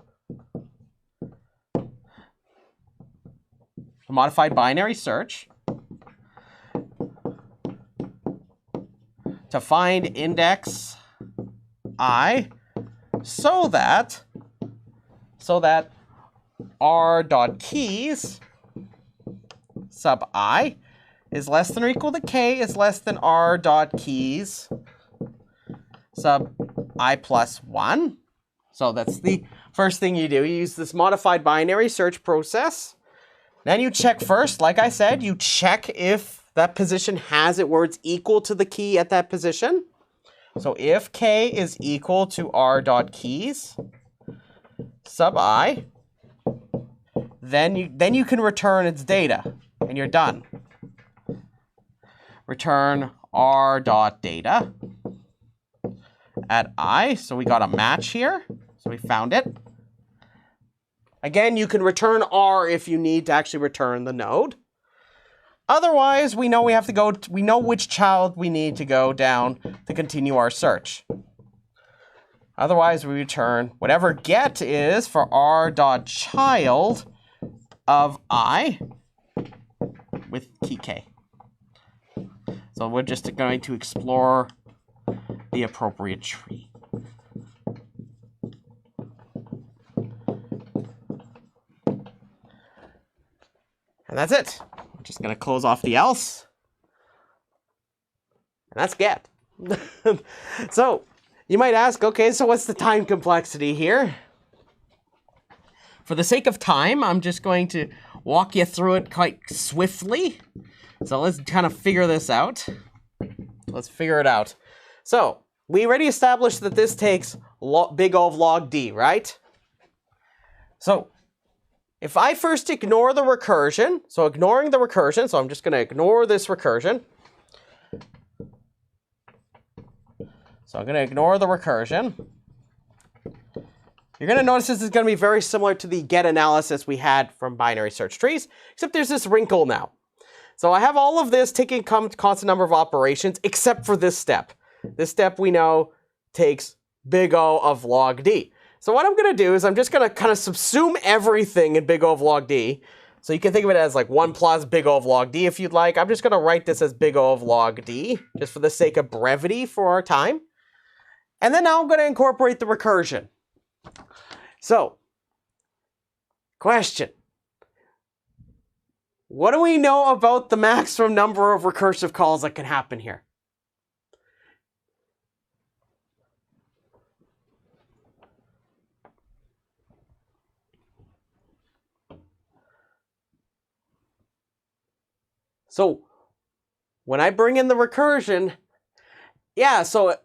The modified binary search to find index I so that r.keys sub I is less than or equal to k is less than r.keys sub I plus 1. So that's the first thing you do. You use this modified binary search process. Then you check first, like I said, you check if that position has it where it's equal to the key at that position. So if k is equal to r.keys sub I, then you can return its data, and you're done. Return r.data at I, so we got a match here, so we found it. Again, you can return R if you need to actually return the node. Otherwise, we know we know which child we need to go down to continue our search. Otherwise, we return whatever get is for r.child of I with key K. So we're just going to explore the appropriate tree. And that's it. I'm just going to close off the else. And that's get. So you might ask, okay, so what's the time complexity here? For the sake of time, I'm just going to walk you through it quite swiftly. So let's kind of figure this out. Let's figure it out. So we already established that this takes big O of log D, right? So if I first ignore the recursion, so ignoring the recursion, so I'm just going to ignore this recursion. So I'm going to ignore the recursion. You're going to notice this is going to be very similar to the get analysis we had from binary search trees, except there's this wrinkle now. So I have all of this taking constant number of operations, except for this step. This step we know takes big O of log D. So what I'm going to do is I'm just going to kind of subsume everything in big O of log D. So you can think of it as like 1 plus big O of log D if you'd like. I'm just going to write this as big O of log D, just for the sake of brevity for our time. And then now I'm going to incorporate the recursion. So, question. What do we know about the maximum number of recursive calls that can happen here? So when I bring in the recursion, yeah, so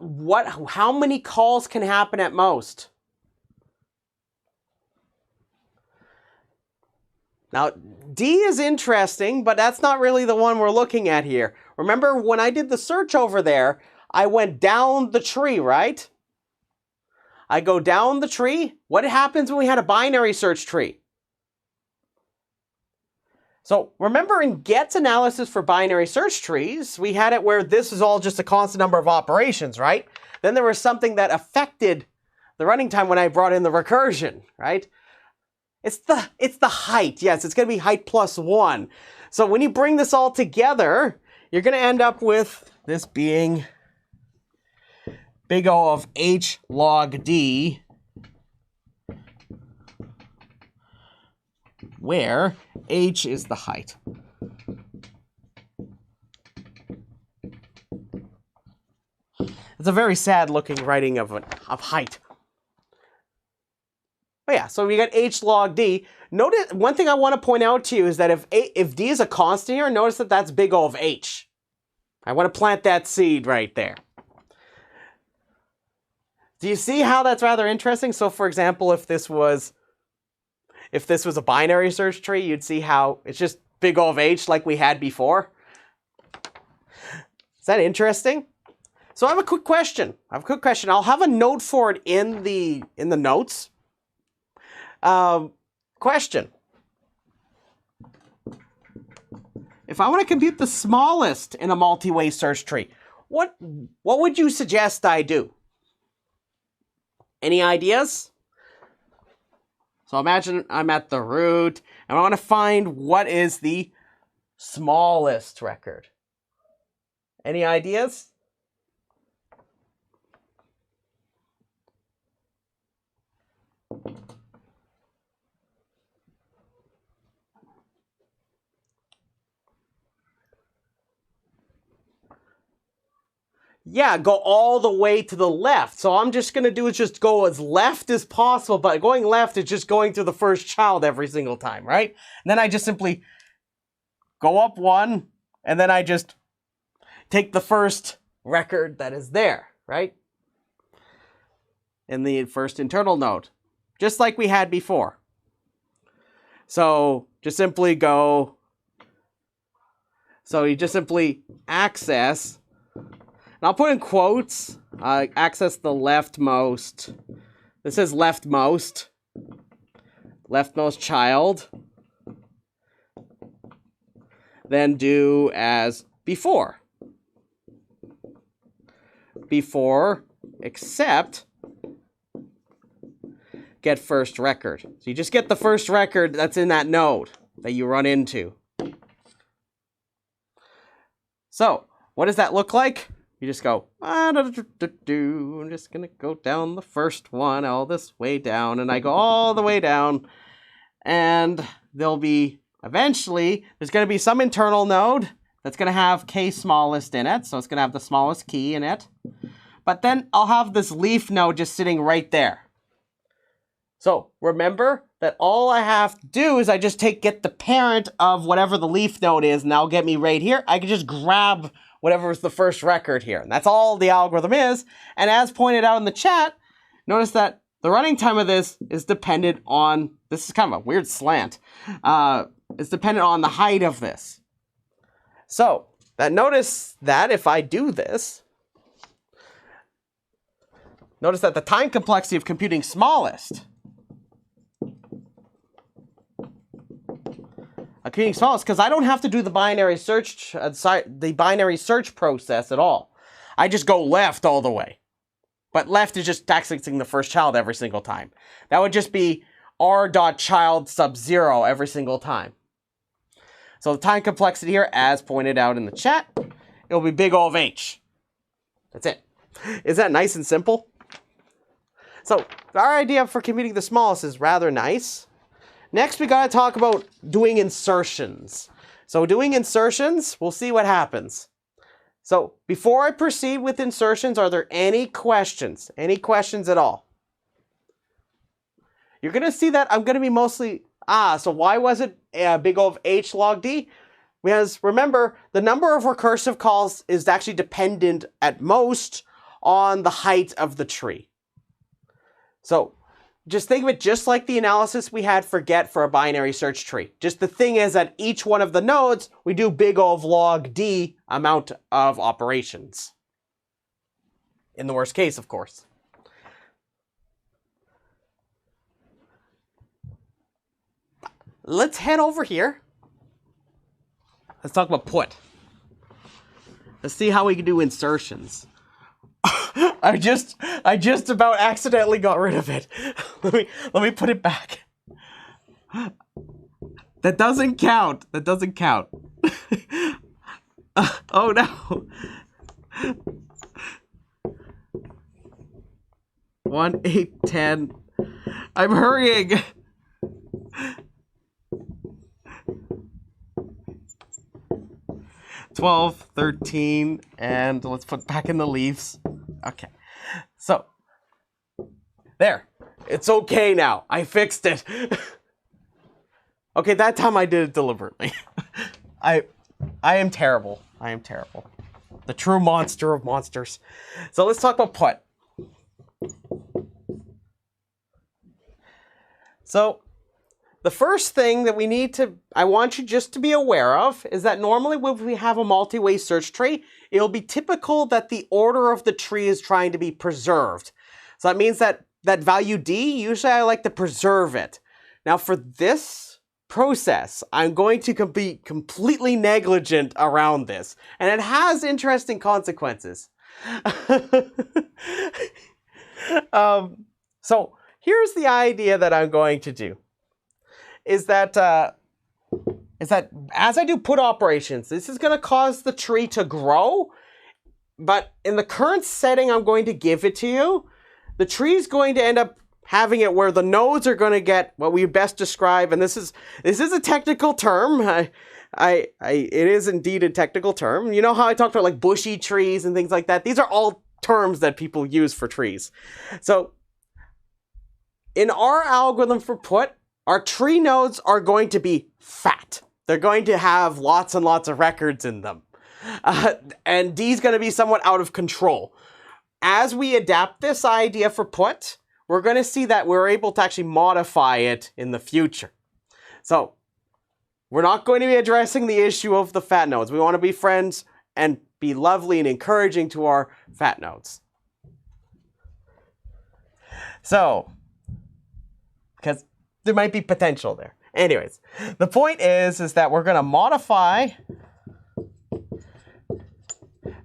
how many calls can happen at most? Now, D is interesting, but that's not really the one we're looking at here. Remember when I did the search over there, I went down the tree, right? I go down the tree. What happens when we had a binary search tree? So remember in get's analysis for binary search trees, we had it where this is all just a constant number of operations, right? Then there was something that affected the running time when I brought in the recursion, right? It's the height. Yes, it's going to be height plus 1. So when you bring this all together, you're going to end up with this being big O of h log d, where h is the height. It's a very sad looking writing of height. But yeah, so we got h log d. Notice, one thing I want to point out to you is that if d is a constant here, notice that that's big O of h. I want to plant that seed right there. Do you see how that's rather interesting? So for example, if this was a binary search tree, you'd see how it's just big O of h like we had before. Is that interesting? So I have a quick question. I'll have a note for it in the notes. Question. If I want to compute the smallest in a multi-way search tree, what would you suggest I do? Any ideas? So imagine I'm at the root, and I want to find what is the smallest record. Any ideas? Yeah, go all the way to the left. So I'm just going to do is just go as left as possible, but going left is just going to the first child every single time, right? And then I just simply go up 1, and then I just take the first record that is there, right? In the first internal node, just like we had before. So just simply go, so you just simply access, and I'll put in quotes, access the leftmost, this is leftmost child, then do as before, except get first record. So you just get the first record that's in that node that you run into. So what does that look like? You just go, I'm just going to go down the first one all this way down, and I go all the way down, and there'll be, eventually, there's going to be some internal node that's going to have k smallest in it, so it's going to have the smallest key in it. But then I'll have this leaf node just sitting right there. So remember that all I have to do is I just get the parent of whatever the leaf node is, and that'll get me right here. I can just grab whatever is the first record here. And that's all the algorithm is. And as pointed out in the chat, notice that the running time of this is dependent on, this is kind of a weird slant, it's dependent on the height of this. So notice that if I do this, notice that the time complexity of computing smallest, computing smallest, because I don't have to do the binary search process at all. I just go left all the way. But left is just accessing the first child every single time. That would just be r.child sub 0 every single time. So the time complexity here, as pointed out in the chat, it will be big O of h. That's it. Is that nice and simple? So our idea for computing the smallest is rather nice. Next, we got to talk about doing insertions. So doing insertions, we'll see what happens. So before I proceed with insertions, are there any questions? Any questions at all? You're going to see that I'm going to be mostly, so why was it big O of h log d? Because remember, the number of recursive calls is actually dependent at most on the height of the tree. So just think of it just like the analysis we had for get for a binary search tree. Just the thing is that each one of the nodes, we do big O of log d amount of operations. In the worst case, of course. Let's head over here. Let's talk about put. Let's see how we can do insertions. I just about accidentally got rid of it. Let me put it back. That doesn't count. That doesn't count. Oh no. 1, 8, 10. I'm hurrying. 12, 13, and let's put back in the leaves. Okay. So, there. It's okay now. I fixed it. Okay, that time I did it deliberately. I am terrible. I am terrible. The true monster of monsters. So let's talk about put. So the first thing that I want you just to be aware of is that normally when we have a multi-way search tree, it'll be typical that the order of the tree is trying to be preserved. So that means that value D, usually I like to preserve it. Now for this process, I'm going to be completely negligent around this, and it has interesting consequences. So here's the idea that I'm going to do, is that as I do put operations, this is going to cause the tree to grow, but in the current setting I'm going to give it to you, the tree is going to end up having it where the nodes are going to get what we best describe, and this is a technical term. It is indeed a technical term. You know how I talked about like bushy trees and things like that? These are all terms that people use for trees. So in our algorithm for put, our tree nodes are going to be fat. They're going to have lots and lots of records in them. And D is going to be somewhat out of control. As we adapt this idea for put, we're going to see that we're able to actually modify it in the future. So we're not going to be addressing the issue of the fat nodes. We want to be friends and be lovely and encouraging to our fat nodes. So, because there might be potential there. Anyways, the point is that we're going to modify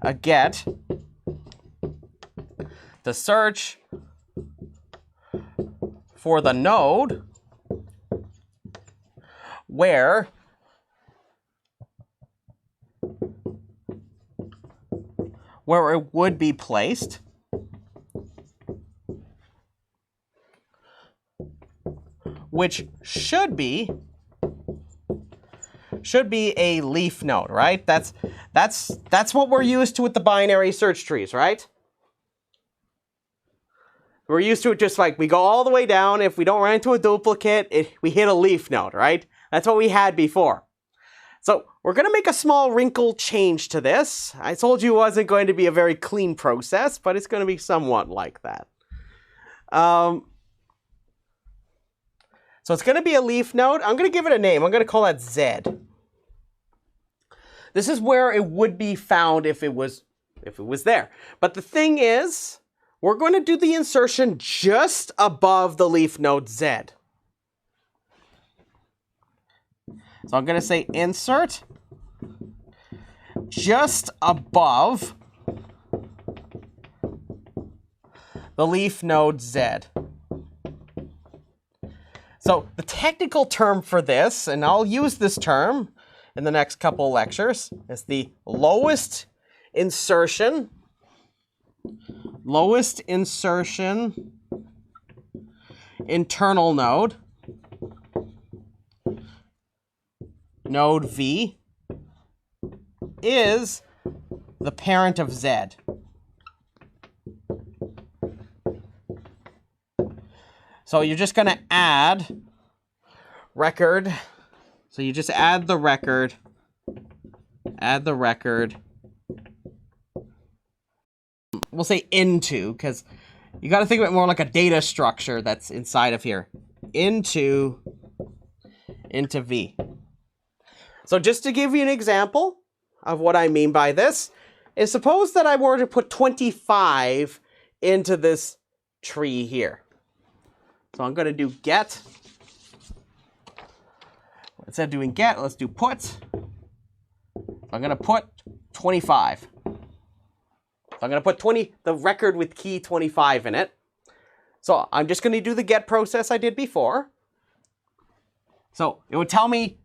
a get to search for the node where it would be placed, which should be a leaf node, right? That's what we're used to with the binary search trees, right? We're used to it just like we go all the way down. If we don't run into a duplicate, we hit a leaf node, right? That's what we had before. So we're going to make a small wrinkle change to this. I told you it wasn't going to be a very clean process, but it's going to be somewhat like that. So it's going to be a leaf node. I'm going to give it a name. I'm going to call that Z. This is where it would be found if it was there. But the thing is, we're going to do the insertion just above the leaf node Z. So I'm going to say insert just above the leaf node Z. So the technical term for this, and I'll use this term in the next couple lectures, is the lowest insertion internal node, node V, is the parent of Z. So you're just going to add record. So you just add the record. We'll say into, because you got to think of it more like a data structure that's inside of here. Into V. So just to give you an example of what I mean by this, is suppose that I were to put 25 into this tree here. So I'm going to do get. Instead of doing get, let's do put. I'm going to put 25. So I'm going to put the record with key 25 in it. So I'm just going to do the get process I did before. So it would tell me,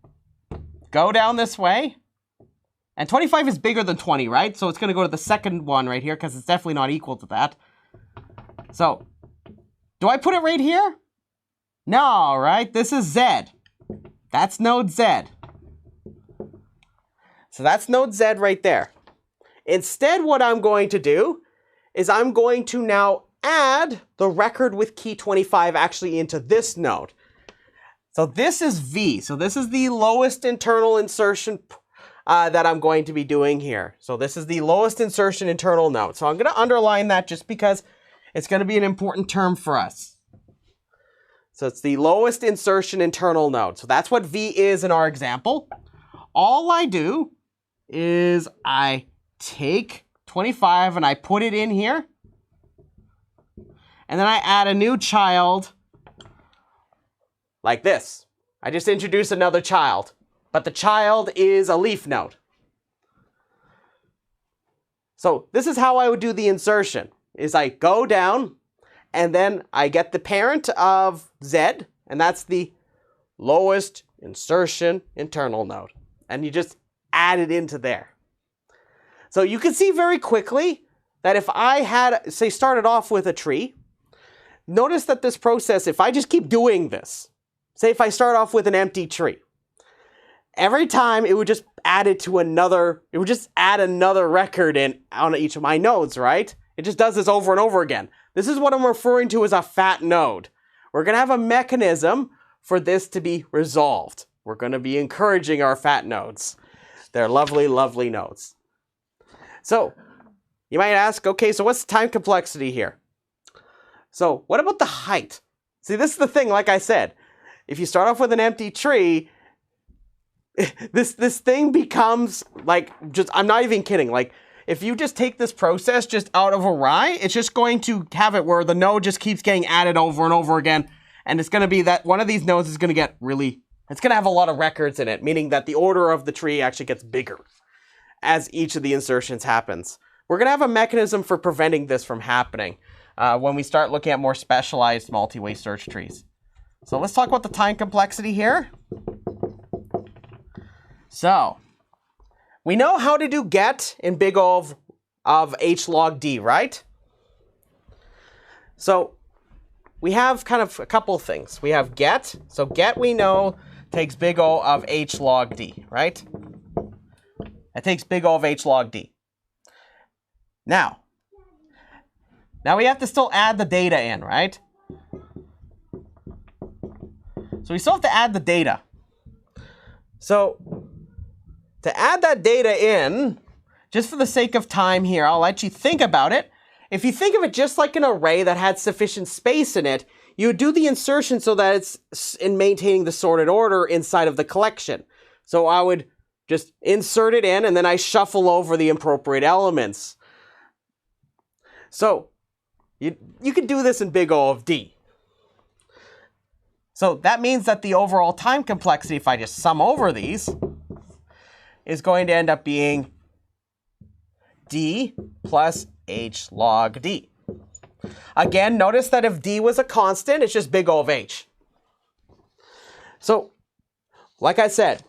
go down this way. And 25 is bigger than 20, right? So it's going to go to the second one right here because it's definitely not equal to that. So do I put it right here? No, right? This is Z. That's node Z. So that's node Z right there. Instead, what I'm going to do is I'm going to now add the record with key 25 actually into this node. So this is V. So this is the lowest internal insertion that I'm going to be doing here. So this is the lowest insertion internal node. So I'm going to underline that just because it's going to be an important term for us. So it's the lowest insertion internal node. So that's what V is in our example. All I do is I take 25 and I put it in here. And then I add a new child like this. I just introduce another child. But the child is a leaf node. So this is how I would do the insertion, is I go down and then I get the parent of Z, and that's the lowest insertion internal node. And you just add it into there. So you can see very quickly that if I had, say, started off with a tree, notice that this process, if I just keep doing this, say if I start off with an empty tree, every time it would just add it to another, it would just add another record in on each of my nodes, right? It just does this over and over again. This is what I'm referring to as a fat node. We're going to have a mechanism for this to be resolved. We're going to be encouraging our fat nodes. They're lovely, lovely nodes. So you might ask, okay, so what's the time complexity here? So what about the height? See, this is the thing, like I said, if you start off with an empty tree, this thing becomes like, just, I'm not even kidding. Like if you just take this process just out of array, it's just going to have it where the node just keeps getting added over and over again. And it's going to be that one of these nodes is going to get really, it's going to have a lot of records in it, meaning that the order of the tree actually gets bigger as each of the insertions happens. We're going to have a mechanism for preventing this from happening when we start looking at more specialized multi-way search trees. So let's talk about the time complexity here. So we know how to do get in big O of h log d, right? So we have kind of a couple of things. We have get. So get, we know, takes big O of h log d, right? It takes big O of h log d. Now we have to still add the data in, right? So we still have to add the data. So to add that data in, just for the sake of time here, I'll let you think about it. If you think of it just like an array that had sufficient space in it, you would do the insertion so that it's in maintaining the sorted order inside of the collection. So I would just insert it in and then I shuffle over the appropriate elements. So you could do this in big O of d. So that means that the overall time complexity, if I just sum over these, is going to end up being d plus h log d. Again, notice that if d was a constant, it's just big O of h. So, like I said,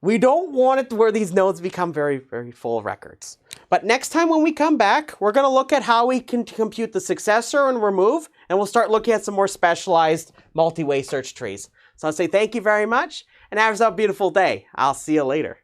we don't want it where these nodes become very, very full records. But next time when we come back, we're going to look at how we can compute the successor and remove, and we'll start looking at some more specialized multi-way search trees. So I'll say thank you very much, and have yourself a beautiful day. I'll see you later.